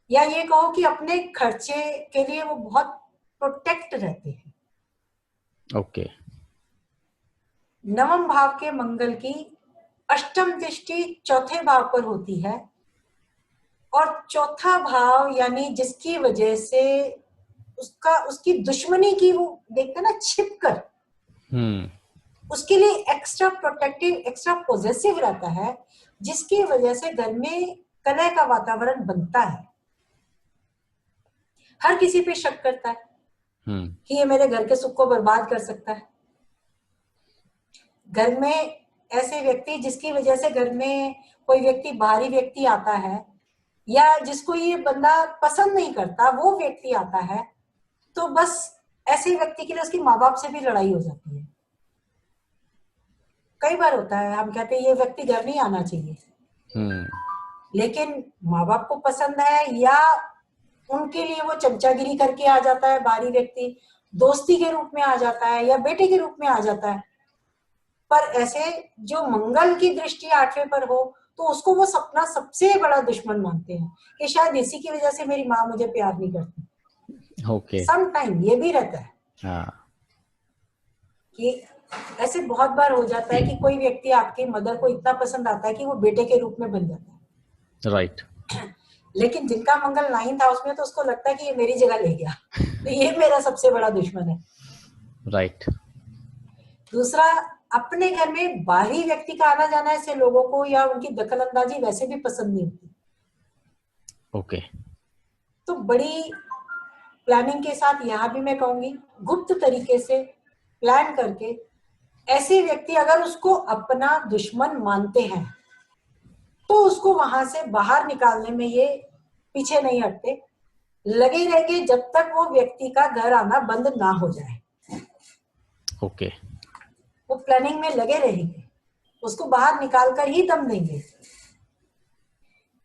या ये कहो कि अपने खर्चे के लिए वो बहुत प्रोटेक्ट रहते हैं। ओके। नवम भाव के मंगल की अष्टम दृष्टि चौथे भाव पर होती है, और चौथा भाव यानी जिसकी वजह से उसकी दुश्मनी की वो देखते ना छिप कर, उसके लिए एक्स्ट्रा प्रोटेक्टिव, एक्स्ट्रा पॉजेसिव रहता है, जिसकी वजह से घर में कलह का वातावरण बनता है। हर किसी पे शक करता है कि ये मेरे घर के सुख को बर्बाद कर सकता है। घर में ऐसे व्यक्ति जिसकी वजह से घर में कोई व्यक्ति, बाहरी व्यक्ति आता है, या जिसको ये बंदा पसंद नहीं करता वो व्यक्ति आता है, तो बस ऐसे व्यक्ति के लिए उसकी माँ बाप से भी लड़ाई हो जाती है। कई बार होता है, हम कहते हैं ये व्यक्ति घर नहीं आना चाहिए, लेकिन माँ बाप को पसंद है, या उनके लिए वो चमचागिरी करके आ जाता है बाहरी व्यक्ति, दोस्ती के रूप में आ जाता है या बेटे के रूप में आ जाता है। पर ऐसे जो मंगल की दृष्टि आठवें पर हो, तो उसको वो सपना सबसे बड़ा दुश्मन मानते हैं कि शायद इसी की वजह से मेरी माँ मुझे प्यार नहीं करती। ओके। सम टाइम ये भी रहता है। हाँ। कि ऐसे बहुत बार हो जाता है कि कोई व्यक्ति आपकी मदर को इतना पसंद आता है कि वो बेटे के रूप में बन जाता है। राइट। लेकिन जिनका मंगल 9th हाउस में, तो उसको लगता है कि ये मेरी जगह ले गया, तो ये मेरा सबसे बड़ा दुश्मन है। राइट। दूसरा, अपने घर में बाहरी व्यक्ति का आना जाना ऐसे लोगों को या उनकी दखल अंदाजी वैसे भी पसंद नहीं होती। ओके। तो बड़ी प्लानिंग के साथ, यहाँ भी मैं कहूंगी गुप्त तरीके से प्लान करके, ऐसे व्यक्ति अगर उसको अपना दुश्मन मानते हैं तो उसको वहां से बाहर निकालने में ये पीछे नहीं हटते, लगे रहेंगे जब तक वो व्यक्ति का घर आना बंद ना हो जाए। ओके। वो प्लानिंग में लगे रहेंगे, उसको बाहर निकाल कर ही दम देंगे।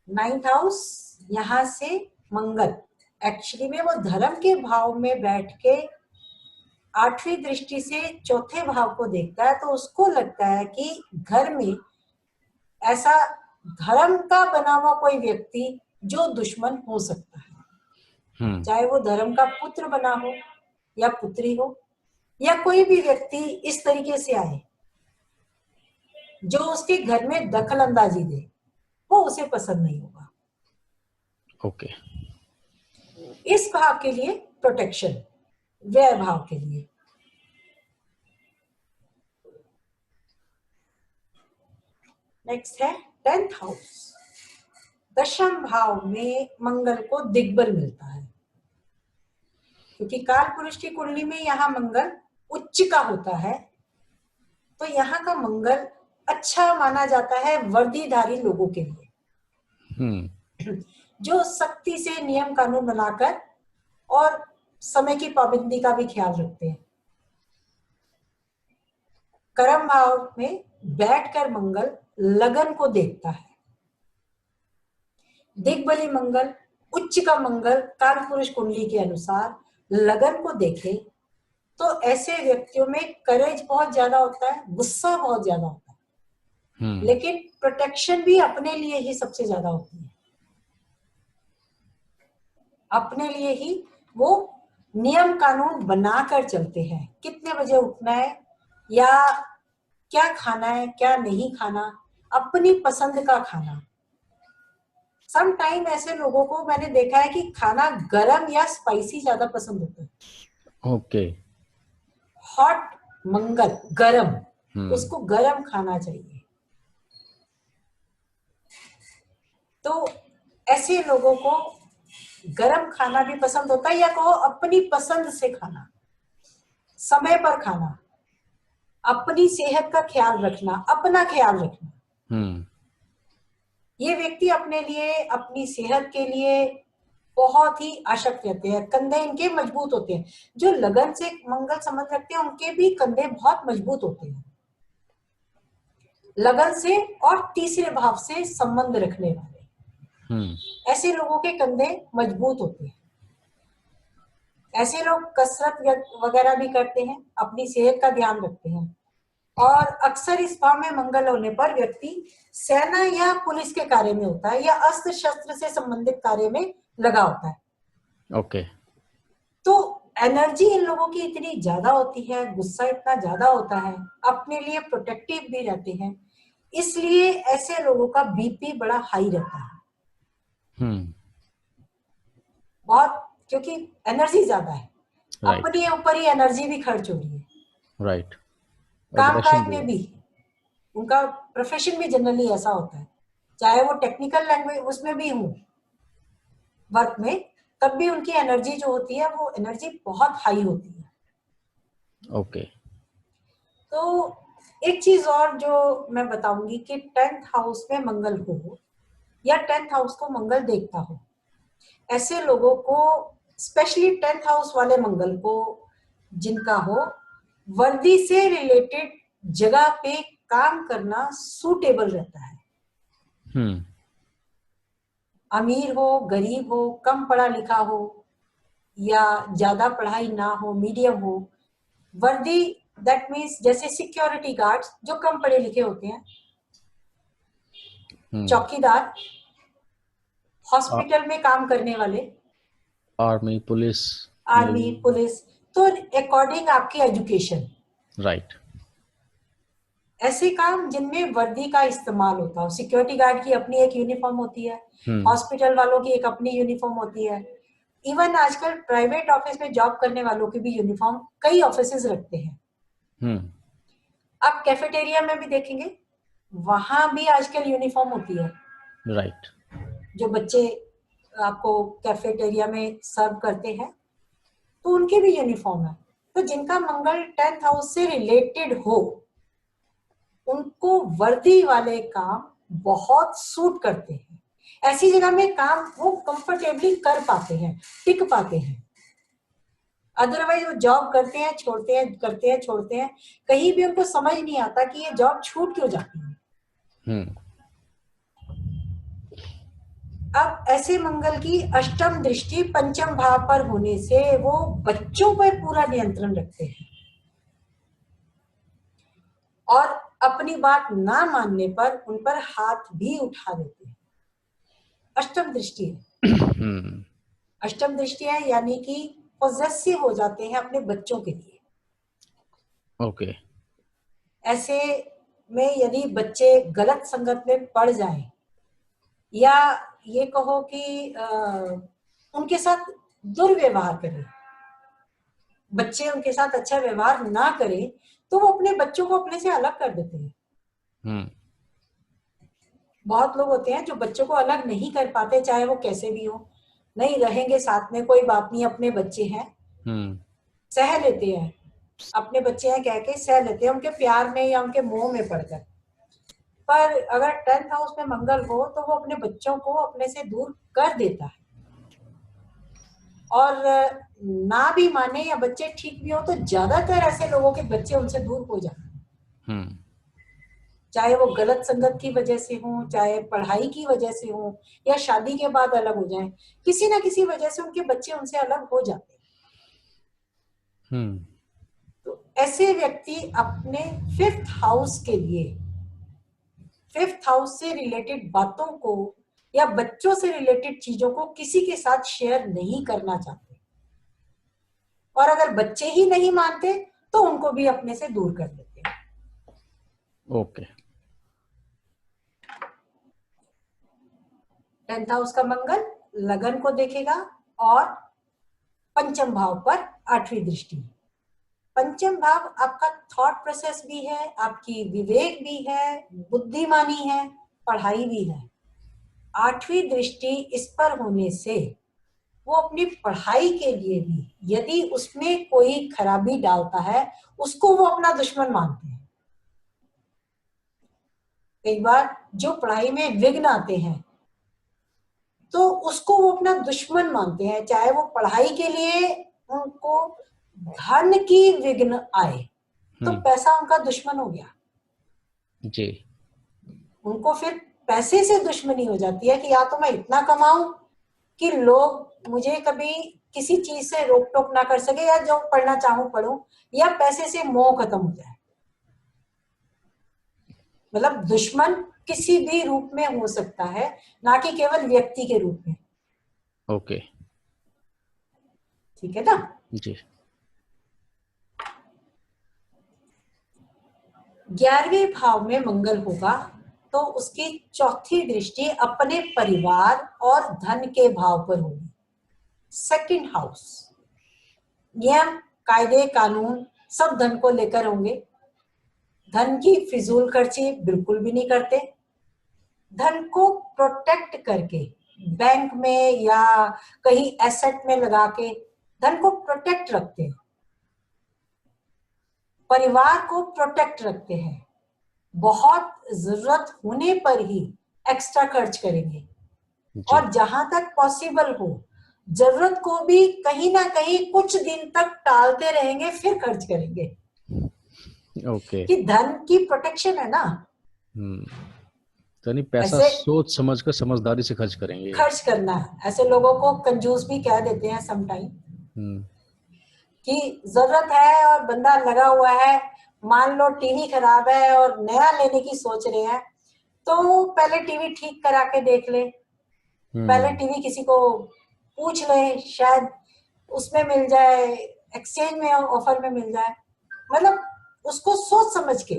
9th हाउस, यहां से मंगल एक्चुअली में वो धर्म के भाव में बैठ के आठवीं दृष्टि से चौथे भाव को देखता है, तो उसको लगता है कि घर में ऐसा धर्म का बना हुआ कोई व्यक्ति जो दुश्मन हो सकता है, चाहे वो धर्म का पुत्र बना हो या पुत्री हो, या कोई भी व्यक्ति इस तरीके से आए जो उसके घर में दखल अंदाजी दे, वो उसे पसंद नहीं होगा। ओके। इस भाव के लिए प्रोटेक्शन, व्यय भाव के लिए। नेक्स्ट है 10th हाउस। दशम भाव में मंगल को दिग्बल मिलता है, क्योंकि काल पुरुष की कुंडली में यहाँ मंगल उच्च का होता है, तो यहाँ का मंगल अच्छा माना जाता है वर्दीधारी लोगों के लिए, जो सख्ती से नियम कानून बनाकर और समय की पाबंदी का भी ख्याल रखते हैं। कर्म भाव में बैठकर मंगल लगन को देखता है। दिग्बली मंगल, उच्च का मंगल काल पुरुष कुंडली के अनुसार लगन को देखे तो ऐसे व्यक्तियों में करेज बहुत ज्यादा होता है, गुस्सा बहुत ज्यादा होता है, लेकिन प्रोटेक्शन भी अपने लिए ही सबसे ज्यादा होती है। अपने लिए ही वो नियम कानून बनाकर चलते हैं, कितने बजे उठना है या क्या खाना है क्या नहीं खाना, अपनी पसंद का खाना। सम टाइम ऐसे लोगों को मैंने देखा है कि खाना गरम या स्पाइसी ज्यादा पसंद होता है। ओके। हॉट मंगल गरम, उसको गरम खाना चाहिए। तो ऐसे लोगों को गरम खाना भी पसंद होता है, या कहो अपनी पसंद से खाना, समय पर खाना, अपनी सेहत का ख्याल रखना, अपना ख्याल रखना। ये व्यक्ति अपने लिए, अपनी सेहत के लिए बहुत ही आसक्त रहते हैं। कंधे इनके मजबूत होते हैं, जो लगन से मंगल संबंध रखते हैं उनके भी कंधे बहुत मजबूत होते हैं। लगन से और तीसरे भाव से संबंध रखने वाले ऐसे लोगों के कंधे मजबूत होते हैं। ऐसे लोग कसरत वगैरह भी करते हैं, अपनी सेहत का ध्यान रखते हैं, और अक्सर इस भाव में मंगल होने पर व्यक्ति सेना या पुलिस के कार्य में होता है या अस्त्र शस्त्र से संबंधित कार्य में लगा होता है। ओके। तो एनर्जी इन लोगों की इतनी ज्यादा होती है, गुस्सा इतना ज्यादा होता है, अपने लिए प्रोटेक्टिव भी रहते हैं, इसलिए ऐसे लोगों का बीपी बड़ा हाई रहता है। बहुत, क्योंकि एनर्जी ज्यादा है, राइट अपने ऊपर ही एनर्जी भी खर्च हो रही है, राइट। काम एग्रेशन काज भी में है। भी। उनका प्रोफेशन भी जनरली ऐसा होता है, चाहे वो टेक्निकल लैंग्वेज उसमें भी हो वर्क में, तब भी उनकी एनर्जी जो होती है वो एनर्जी बहुत हाई होती है। ओके। तो एक चीज और जो मैं बताऊंगी कि 10th हाउस में मंगल हो या 10th हाउस को मंगल देखता हो, ऐसे लोगों को, स्पेशली 10th हाउस वाले मंगल को जिनका हो, वर्दी से रिलेटेड जगह पे काम करना सूटेबल रहता है। अमीर हो, गरीब हो, कम पढ़ा लिखा हो या ज्यादा पढ़ाई ना हो, मीडियम हो, वर्दी दैट मीन्स जैसे सिक्योरिटी गार्ड्स जो कम पढ़े लिखे होते हैं, चौकीदार, हॉस्पिटल में काम करने वाले, आर्मी, पुलिस, आर्मी, पुलिस, तो अकॉर्डिंग आपकी एजुकेशन, राइट। ऐसे काम जिनमें वर्दी का इस्तेमाल होता हो। सिक्योरिटी गार्ड की अपनी एक यूनिफॉर्म होती है, हॉस्पिटल वालों की एक अपनी यूनिफॉर्म होती है, इवन आजकल प्राइवेट ऑफिस में जॉब करने वालों की भी यूनिफॉर्म कई ऑफिसेज रखते हैं। आप कैफेटेरिया में भी देखेंगे, वहां भी आजकल यूनिफॉर्म होती है। राइट। जो बच्चे आपको कैफेटेरिया में सर्व करते हैं तो उनकी भी यूनिफॉर्म है। तो जिनका मंगल 10th हाउस से रिलेटेड हो, उनको वर्दी वाले काम बहुत सूट करते हैं। ऐसी जगह में काम वो कंफर्टेबली कर पाते हैं, टिक पाते हैं। अदरवाइज वो जॉब करते हैं, छोड़ते हैं, करते हैं, छोड़ते हैं, कहीं भी उनको समझ नहीं आता कि ये जॉब छूट क्यों जाती है। अब ऐसे मंगल की अष्टम दृष्टि पंचम भाव पर होने से वो बच्चों पर पूरा नियंत्रण रखते हैं और अपनी बात ना मानने पर उन पर हाथ भी उठा देते हैं। अष्टम दृष्टि है। अष्टम दृष्टि है यानी कि पोजेसिव हो जाते हैं अपने बच्चों के लिए। ओके। ऐसे में यदि बच्चे गलत संगत में पड़ जाएं या ये कहो कि उनके साथ दुर्व्यवहार करें, बच्चे उनके साथ अच्छा व्यवहार ना करें, तो वो अपने बच्चों को अपने से अलग कर देते हैं। बहुत लोग होते हैं जो बच्चों को अलग नहीं कर पाते, चाहे वो कैसे भी हो, नहीं रहेंगे साथ में कोई बात नहीं, अपने बच्चे हैं, सह लेते हैं, अपने बच्चे हैं कह के सह लेते हैं उनके प्यार में या उनके मोह में पड़कर। पर अगर 10th हाउस में मंगल हो तो वो अपने बच्चों को अपने से दूर कर देता है। और ना भी माने या बच्चे ठीक भी हो तो ज्यादातर ऐसे लोगों के बच्चे उनसे दूर हो जाते हैं। चाहे वो गलत संगत की वजह से हो, चाहे पढ़ाई की वजह से हो, या शादी के बाद अलग हो जाएं, किसी ना किसी वजह से उनके बच्चे उनसे अलग हो जाते हैं। तो ऐसे व्यक्ति अपने 5th हाउस के लिए, 5th हाउस से रिलेटेड बातों को या बच्चों से रिलेटेड चीजों को किसी के साथ शेयर नहीं करना चाहते, और अगर बच्चे ही नहीं मानते तो उनको भी अपने से दूर कर देते हैं। ओके। 10th हाउस का मंगल लगन को देखेगा और पंचम भाव पर 8वीं दृष्टि। पंचम भाव आपका थॉट प्रोसेस भी है, आपकी विवेक भी है, बुद्धिमानी है, पढ़ाई भी है। 8वीं दृष्टि इस पर होने से वो अपनी पढ़ाई के लिए भी यदि उसमें कोई खराबी डालता है उसको वो अपना दुश्मन मानते हैं। कई बार जो पढ़ाई में विघ्न आते हैं तो उसको वो अपना दुश्मन मानते हैं, चाहे वो पढ़ाई के लिए उनको धन की विघ्न आए तो पैसा उनका दुश्मन हो गया जी। उनको फिर पैसे से दुश्मनी हो जाती है कि या तो मैं इतना कमाऊं कि लोग मुझे कभी किसी चीज से रोक टोक ना कर सके, या जो पढ़ना चाहूं पढूं, या पैसे से मोह खत्म हो जाए। मतलब दुश्मन किसी भी रूप में हो सकता है, ना कि केवल व्यक्ति के रूप में। ओके। ठीक है ना? जी। 11वें भाव में मंगल होगा तो उसकी चौथी दृष्टि अपने परिवार और धन के भाव पर होगी। सेकंड हाउस, नियम कायदे कानून सब धन को लेकर होंगे। धन की फिजूल खर्ची बिल्कुल भी नहीं करते। धन को प्रोटेक्ट करके बैंक में या कहीं एसेट में लगा के धन को प्रोटेक्ट रखते हैं, परिवार को प्रोटेक्ट रखते हैं। बहुत जरूरत होने पर ही एक्स्ट्रा खर्च करेंगे, जी। और जहां तक पॉसिबल हो जरूरत को भी कहीं ना कहीं कुछ दिन तक टालते रहेंगे, फिर खर्च करेंगे। ओके। कि धन की प्रोटेक्शन है ना। तो नहीं, पैसा ऐसे सोच समझ कर समझदारी से खर्च करेंगे। खर्च करना है। ऐसे लोगों को कंजूस भी कह देते हैं समटाइम, हम्म। कि जरूरत है और बंदा लगा हुआ है। मान लो टीवी खराब है और नया लेने की सोच रहे हैं, तो पहले टीवी ठीक करा के देख ले। पहले टीवी किसी को पूछ ले, शायद उसमें मिल जाए, एक्सचेंज में ऑफर में मिल जाए। मतलब उसको सोच समझ के,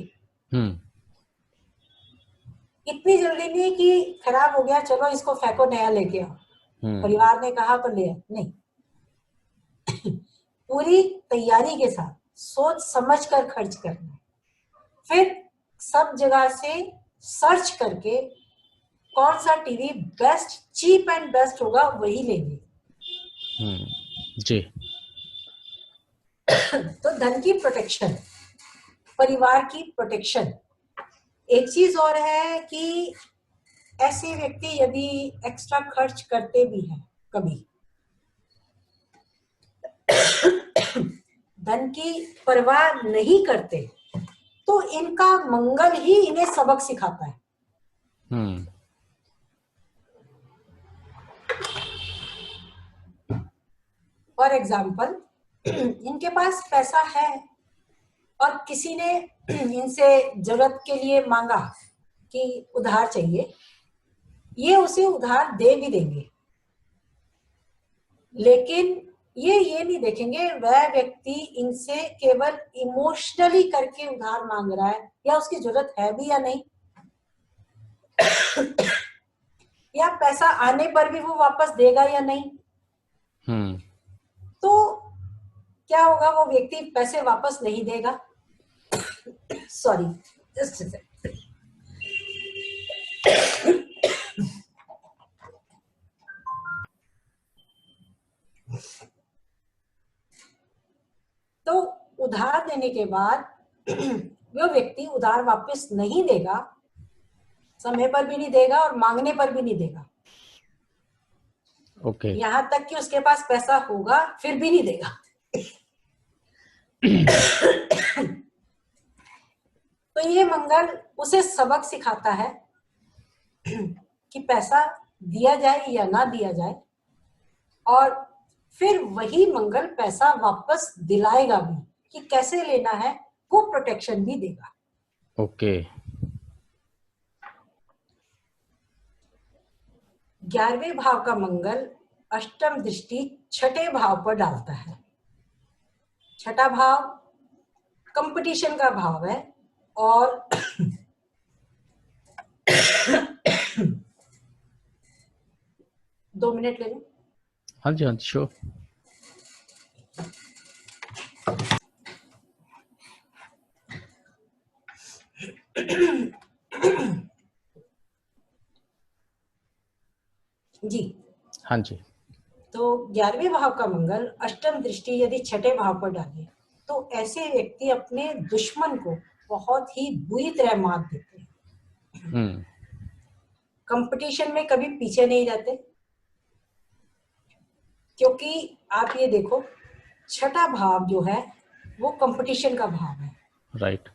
हम्म। इतनी जल्दी नहीं कि खराब हो गया चलो इसको फेंको नया लेके आओ, परिवार ने कहा तो ले, नहीं। पूरी तैयारी के साथ सोच समझ कर खर्च करना है। फिर सब जगह से सर्च करके कौन सा TV best, cheap and best होगा वही लेंगे। जी। तो धन की प्रोटेक्शन, परिवार की प्रोटेक्शन। एक चीज और है कि ऐसे व्यक्ति यदि एक्स्ट्रा खर्च करते भी हैं कभी, धन की परवाह नहीं करते, तो इनका मंगल ही इन्हें सबक सिखाता है। फॉर एग्जाम्पल, इनके पास पैसा है और किसी ने इनसे जरूरत के लिए मांगा कि उधार चाहिए, ये उसे उधार दे भी देंगे, लेकिन ये नहीं देखेंगे वह व्यक्ति इनसे केवल इमोशनली करके उधार मांग रहा है या उसकी जरूरत है भी या नहीं, या पैसा आने पर भी वो वापस देगा या नहीं। तो क्या होगा, वो व्यक्ति पैसे वापस नहीं देगा। Sorry, just a second. तो उधार देने के बाद वो व्यक्ति उधार वापस नहीं देगा, समय पर भी नहीं देगा और मांगने पर भी नहीं देगा। ओके। यहां तक कि उसके पास पैसा होगा फिर भी नहीं देगा। तो ये मंगल उसे सबक सिखाता है कि पैसा दिया जाए या ना दिया जाए, और फिर वही मंगल पैसा वापस दिलाएगा भी, कि कैसे लेना है वो प्रोटेक्शन भी देगा। ओके। 11वें भाव का मंगल अष्टम दृष्टि छठे भाव पर डालता है। छठा भाव कंपटीशन का भाव है, और 2 मिनट ले लो। हाँ जी, हाँ जी, श्योर। जी। हाँ जी। तो 11वें भाव का मंगल अष्टम दृष्टि यदि छठे भाव पर डाले तो ऐसे व्यक्ति अपने दुश्मन को बहुत ही बुरी तरह मात देते हैं। कंपटीशन में कभी पीछे नहीं जाते, क्योंकि आप ये देखो छठा भाव जो है वो कंपटीशन का भाव है। राइट।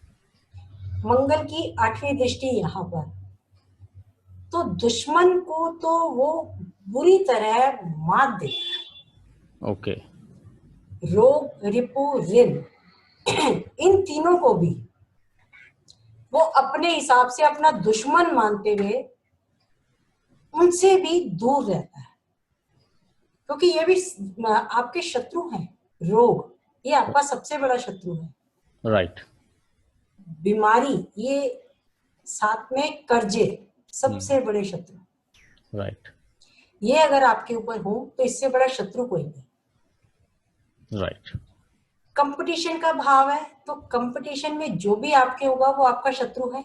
मंगल की 8वीं दृष्टि यहाँ पर, तो दुश्मन को तो वो बुरी तरह मात देता है। ओके। रोग, रिपु, ऋण इन तीनों को भी वो अपने हिसाब से अपना दुश्मन मानते हुए उनसे भी दूर रहता है, क्योंकि ये भी आपके शत्रु हैं। रोग ये आपका सबसे बड़ा शत्रु है। राइट। बीमारी ये, साथ में कर्जे सबसे बड़े शत्रु। राइट। ये अगर आपके ऊपर हो तो इससे बड़ा शत्रु कोई नहीं। राइट। कंपटीशन का भाव है, तो कंपटीशन में जो भी आपके होगा वो आपका शत्रु है।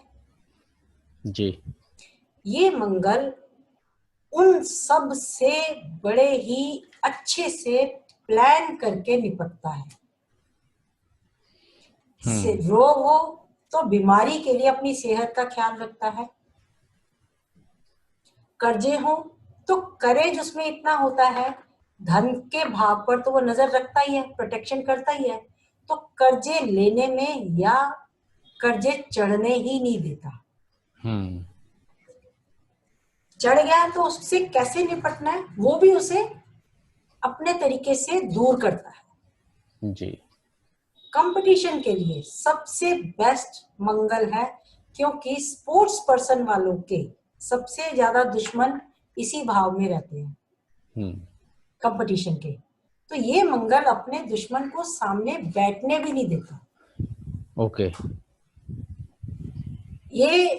जी। ये मंगल उन सब से बड़े ही अच्छे से प्लान करके निपटता है। रोग हो तो बीमारी के लिए अपनी सेहत का ख्याल रखता है। कर्जे हो तो करेज उसमें इतना होता है, धन के भाव पर तो वो नजर रखता ही है, प्रोटेक्शन करता ही है। तो कर्जे लेने में या कर्जे चढ़ने ही नहीं देता। चढ़ गया तो उससे कैसे निपटना है वो भी उसे अपने तरीके से दूर करता है। जी। कंपटीशन के लिए सबसे बेस्ट मंगल है, क्योंकि स्पोर्ट्स पर्सन वालों के सबसे ज्यादा दुश्मन इसी भाव में रहते हैं, कंपटीशन के। तो ये मंगल अपने दुश्मन को सामने बैठने भी नहीं देता। ओके। ये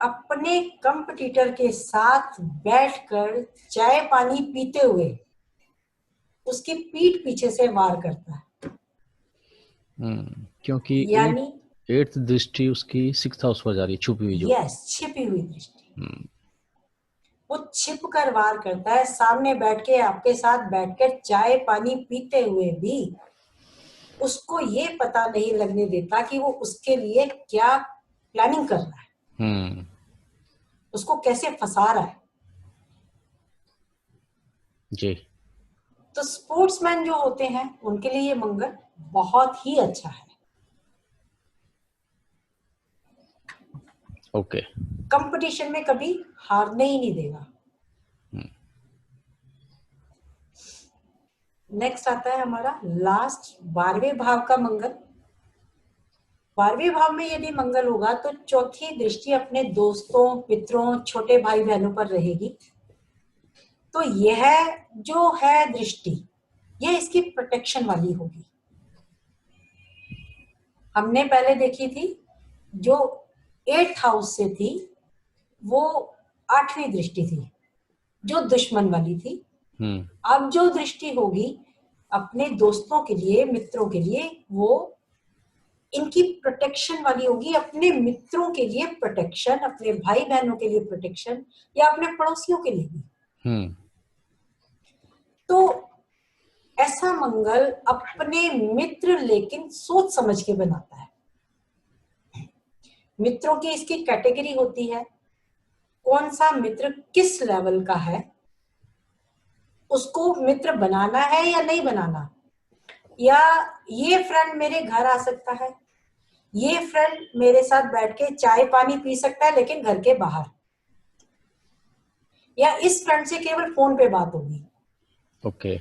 अपने कंपटीटर के साथ बैठकर चाय पानी पीते हुए उसकी पीठ पीछे से वार करता है। क्योंकि यानी 8th दृष्टि उसकी 6th हाउस पर जा रही है, छुपी हुई जो। यस, छिपी हुई दृष्टि। वो छिप कर वार करता है, सामने बैठ के आपके साथ बैठकर चाय पानी पीते हुए भी उसको ये पता नहीं लगने देता कि वो उसके लिए क्या प्लानिंग कर रहा है, उसको कैसे फंसा रहा है। जी। तो स्पोर्ट्समैन जो होते हैं उनके लिए ये मंगल बहुत ही अच्छा है। ओके। कंपटीशन में कभी हारने ही नहीं देगा। नेक्स्ट आता है हमारा लास्ट 12वें भाव का मंगल। 12वें भाव में यदि मंगल होगा तो चौथी दृष्टि अपने दोस्तों, मित्रों, छोटे भाई बहनों पर रहेगी। तो यह जो है दृष्टि, यह इसकी प्रोटेक्शन वाली होगी। हमने पहले देखी थी जो 8th हाउस से थी, वो 8वीं दृष्टि थी जो दुश्मन वाली थी। अब जो दृष्टि होगी अपने दोस्तों के लिए, मित्रों के लिए, वो इनकी प्रोटेक्शन वाली होगी। अपने मित्रों के लिए प्रोटेक्शन, अपने भाई बहनों के लिए प्रोटेक्शन, या अपने पड़ोसियों के लिए भी। तो ऐसा मंगल अपने मित्र लेकिन सोच समझ के बनाता है। मित्रों की इसकी कैटेगरी होती है, कौन सा मित्र किस लेवल का है, उसको मित्र बनाना है या नहीं बनाना, या ये फ्रेंड मेरे घर आ सकता है, ये फ्रेंड मेरे साथ बैठ के चाय पानी पी सकता है लेकिन घर के बाहर, या इस फ्रेंड से केवल फोन पे बात होगी। ओके।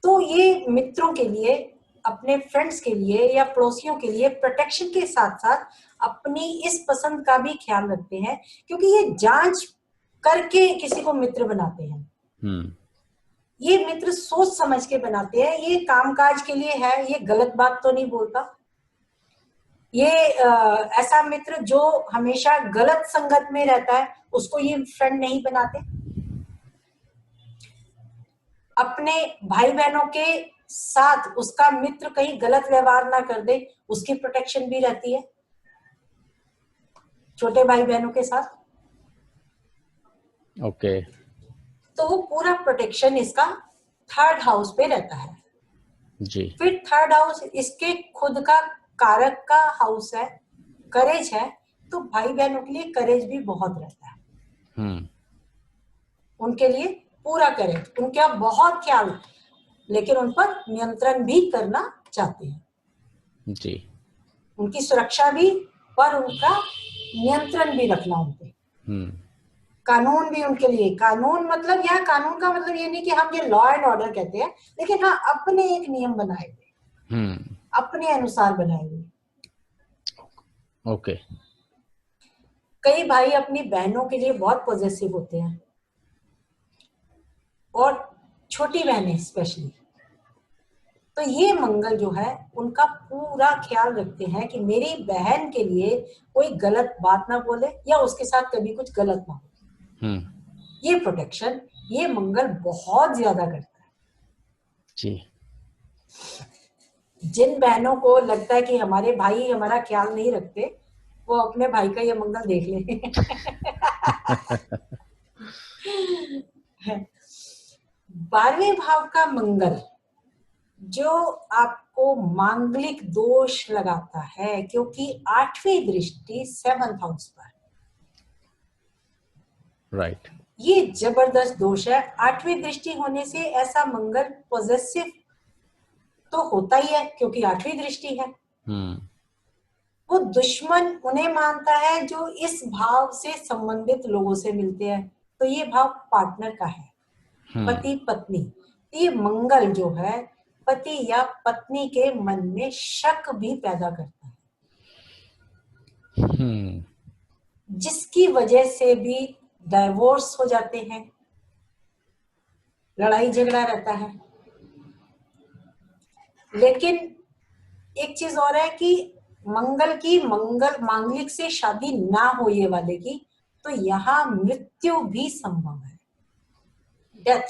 तो ये मित्रों के लिए, अपने फ्रेंड्स के लिए या पड़ोसियों के लिए प्रोटेक्शन के साथ साथ अपनी इस पसंद का भी ख्याल रखते हैं, क्योंकि ये जांच करके किसी को मित्र बनाते हैं। ये मित्र सोच समझ के बनाते हैं, ये कामकाज के लिए है, ये गलत बात तो नहीं बोलता। ये ऐसा मित्र जो हमेशा गलत संगत में रहता है उसको ये फ्रेंड नहीं बनाते। अपने भाई बहनों के साथ उसका मित्र कहीं गलत व्यवहार ना कर दे, उसकी प्रोटेक्शन भी रहती है छोटे भाई बहनों के साथ। ओके। तो वो पूरा प्रोटेक्शन इसका 3rd हाउस पे रहता है। जी। फिर 3rd हाउस इसके खुद का कारक का हाउस है, करेज है। तो भाई बहनों के लिए करेज भी बहुत रहता है। उनके लिए पूरा करेज, उनका बहुत ख्याल, लेकिन उन पर नियंत्रण भी करना चाहते हैं। जी। उनकी सुरक्षा भी, पर उनका नियंत्रण भी रखना उन पे। कानून भी उनके लिए, कानून मतलब यहाँ कानून का मतलब ये नहीं कि हम ये लॉ एंड ऑर्डर कहते हैं, लेकिन हाँ अपने एक नियम बनाए हुए, अपने अनुसार बनाए हुए। ओके। कई भाई अपनी बहनों के लिए बहुत पॉजेसिव होते हैं, और छोटी बहनें स्पेशली। तो ये मंगल जो है उनका पूरा ख्याल रखते हैं कि मेरी बहन के लिए कोई गलत बात ना बोले या उसके साथ कभी कुछ गलत ना हो। ये प्रोटेक्शन ये मंगल बहुत ज्यादा करता है जी। जिन बहनों को लगता है कि हमारे भाई हमारा ख्याल नहीं रखते, वो अपने भाई का ये मंगल देख ले। 12वें भाव का मंगल जो आपको मांगलिक दोष लगाता है, क्योंकि 8वीं दृष्टि 7th हाउस पर, राइट। ये जबरदस्त दोष है। 8वीं दृष्टि होने से ऐसा मंगल पॉजेसिव तो होता ही है, क्योंकि 8वीं दृष्टि है। वो दुश्मन उन्हें मानता है जो इस भाव से संबंधित लोगों से मिलते हैं। तो ये भाव पार्टनर का है, पति पत्नी। ये मंगल जो है पति या पत्नी के मन में शक भी पैदा करता है, जिसकी वजह से भी डाइवोर्स हो जाते हैं, लड़ाई झगड़ा रहता है। लेकिन एक चीज और है कि मंगल मांगलिक से शादी ना हो ये वाले की, तो यहाँ मृत्यु भी संभव है, डेथ,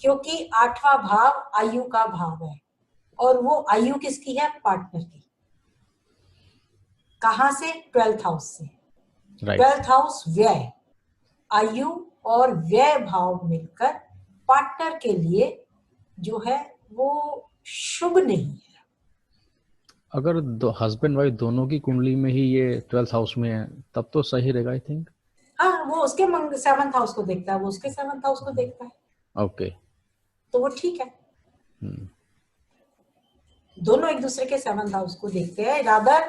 क्योंकि 8वां भाव आयु का भाव है, और वो आयु किसकी है? पार्टनर की। कहां से? 12th हाउस से। 12th हाउस व्यय, आयु और व्यय भाव मिलकर पार्टनर के लिए जो है वो शुभ नहीं है। अगर हस्बैंड वाइफ दोनों की कुंडली में ही ये 12th हाउस में है तब तो सही रहेगा आई थिंक। हाँ, वो उसके 7th हाउस को देखता है, वो उसके 7th हाउस को देखता है। ओके। तो वो ठीक है, दोनों एक दूसरे के 7th हाउस को देखते हैं। रादर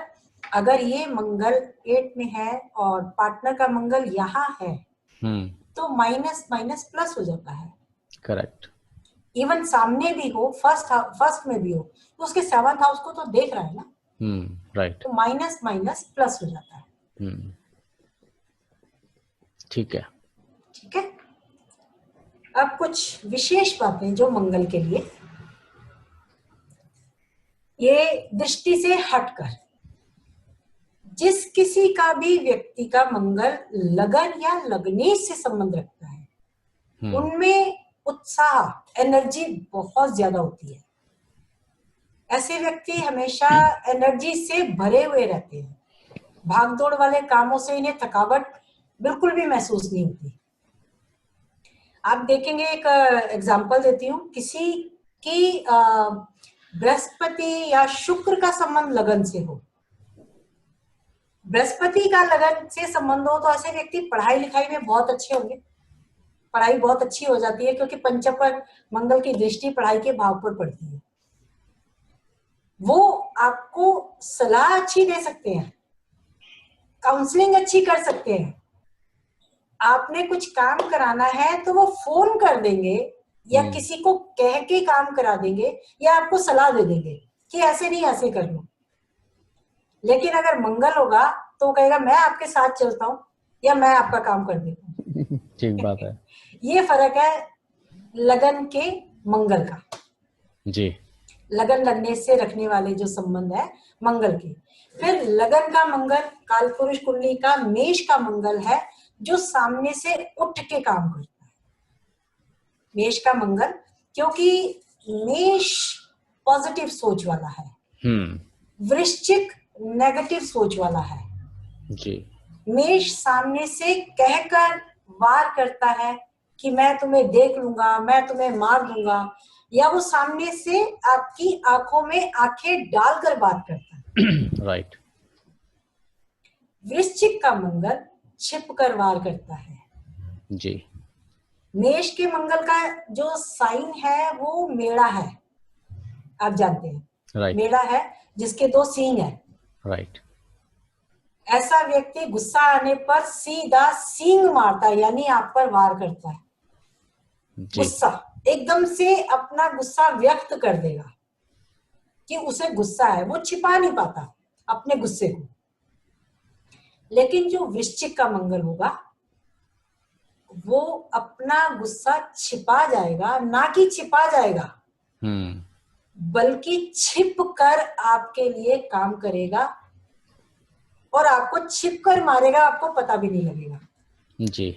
अगर ये मंगल 8 में है और पार्टनर का मंगल यहाँ है, तो माइनस माइनस प्लस हो जाता है। करेक्ट। इवन सामने भी हो, फर्स्ट में भी हो, तो उसके 7th हाउस को तो देख रहा है ना। राइट। तो माइनस माइनस प्लस हो जाता है। ठीक है। ठीक है। अब कुछ विशेष बातें जो मंगल के लिए, ये दृष्टि से हटकर जिस किसी का भी व्यक्ति का मंगल लगन या लग्नेश से संबंध रखता है, उनमें उत्साह, एनर्जी बहुत ज्यादा होती है। ऐसे व्यक्ति हमेशा एनर्जी से भरे हुए रहते हैं। भागदौड़ वाले कामों से इन्हें थकावट बिल्कुल भी महसूस नहीं होती। आप देखेंगे, एक एग्जांपल देती हूँ, किसी की बृहस्पति या शुक्र का संबंध लगन से हो, बृहस्पति का लगन से संबंध हो, तो ऐसे व्यक्ति पढ़ाई लिखाई में बहुत अच्छे होंगे, पढ़ाई बहुत अच्छी हो जाती है, क्योंकि पंचम पर मंगल की दृष्टि पढ़ाई के भाव पर पड़ती है। वो आपको सलाह अच्छी दे सकते हैं, काउंसलिंग अच्छी कर सकते हैं। आपने कुछ काम कराना है तो वो फोन कर देंगे या किसी को कह के काम करा देंगे, या आपको सलाह दे देंगे कि ऐसे नहीं ऐसे कर लो। लेकिन अगर मंगल होगा तो वो कहेगा मैं आपके साथ चलता हूँ या मैं आपका काम कर देता हूँ। ठीक बात है। ये फर्क है लगन के मंगल का। जी। लगन लगने से रखने वाले जो संबंध है मंगल के। फिर लगन का मंगल कालपुरुष कुंडली का मेष का मंगल है, जो सामने से उठ के काम करता है। मेष का मंगल, क्योंकि मेष पॉजिटिव सोच वाला है, वृश्चिक नेगेटिव सोच वाला है। जी। मेष सामने से कहकर वार करता है कि मैं तुम्हें देख लूंगा, मैं तुम्हें मार दूंगा, या वो सामने से आपकी आंखों में आंखें डालकर बात करता है। राइट। वृश्चिक का मंगल छिपकर वार करता है। जी। मेष के मंगल का जो साइन है वो मेढ़ा है, आप जानते हैं। राइट। मेढ़ा है जिसके 2 सींग है। राइट। ऐसा व्यक्ति गुस्सा आने पर सीधा सींग मारता है, यानी आप पर वार करता है। गुस्सा एकदम से अपना गुस्सा व्यक्त कर देगा कि उसे गुस्सा है, वो छिपा नहीं पाता अपने गुस्से को। लेकिन जो वृश्चिक का मंगल होगा वो अपना गुस्सा छिपा जाएगा, ना कि छिपा जाएगा, बल्कि छिप कर आपके लिए काम करेगा और आपको छिप कर मारेगा, आपको पता भी नहीं लगेगा। जी।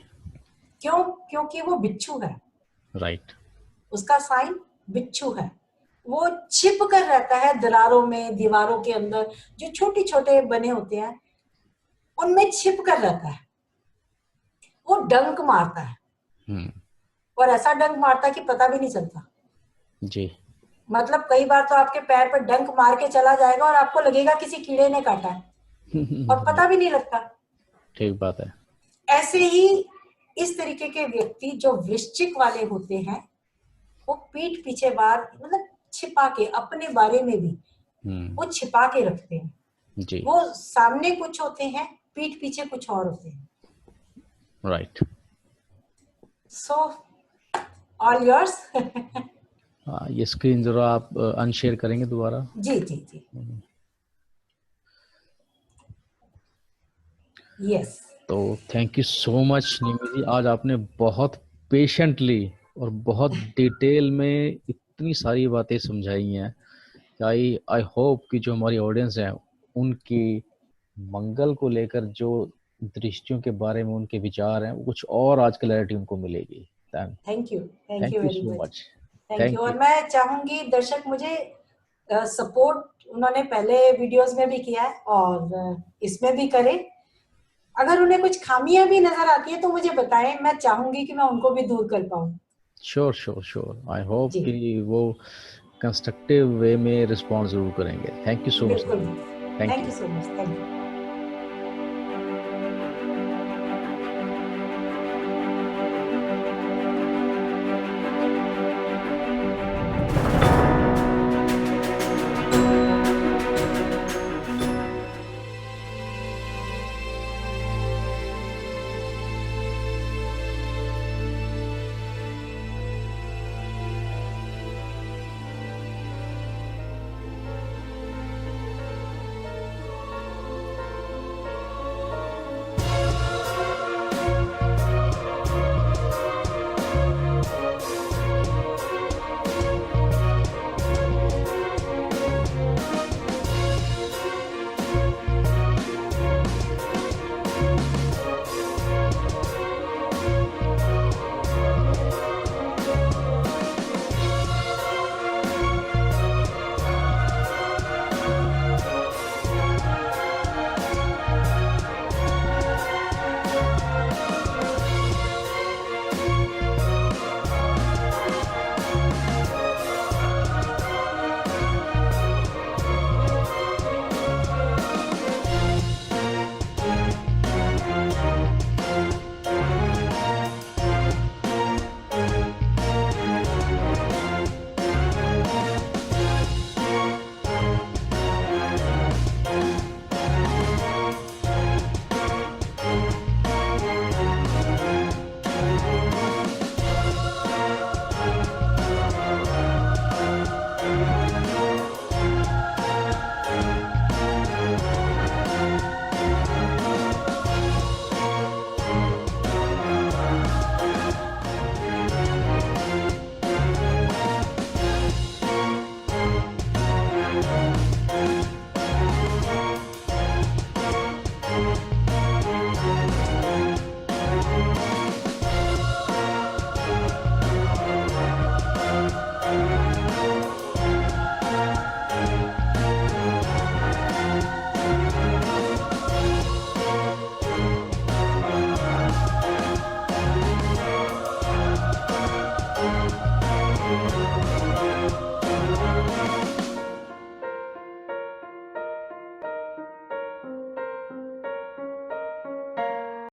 क्यों? क्योंकि वो बिच्छू है। राइट। उसका साइन बिच्छू है। वो छिप कर रहता है दरारों में, दीवारों के अंदर जो छोटे छोटे बने होते हैं उनमें छिप कर रहता है। वो डंक मारता है और ऐसा डंक मारता है कि पता भी नहीं चलता। जी। मतलब कई बार तो आपके पैर पर डंक मार के चला जाएगा और आपको लगेगा किसी कीड़े ने काटा है और पता भी नहीं लगता। ठीक बात है। ऐसे ही इस तरीके के व्यक्ति जो वृश्चिक वाले होते हैं वो पीठ पीछे बार मतलब छिपा के, अपने बारे में भी वो छिपा के रखते हैं। जी। वो सामने कुछ होते हैं, पीठ पीछे कुछ और होते हैं। राइट। So all yours. ये स्क्रीन जरा आप अनशेयर करेंगे दोबारा? जी जी जी। यस। तो थैंक यू सो मच निमी जी, आज आपने बहुत पेशेंटली और बहुत डिटेल में इतनी सारी बातें समझाई हैं। आई होप कि जो हमारी ऑडियंस है उनकी मंगल को लेकर जो दृष्टियों के बारे में उनके विचार हैं वो कुछ और आज क्लैरिटी उनको मिलेगी। Thank you thank you very so much. Much. Thank you. Thank you. और मैं चाहूंगी दर्शक मुझे सपोर्ट उन्होंने पहले वीडियोस में भी किया है और इसमें भी करें। अगर उन्हें कुछ खामियां भी नजर आती है तो मुझे बताएं, मैं चाहूंगी कि मैं उनको भी दूर कर पाऊं। Sure sure sure. I hope जी कि वो कंस्ट्रक्टिव वे में रिस्पॉन्ड जरूर करेंगे। Thank you so much. बिल्कुल। Thank thank you. You so much. Thank you.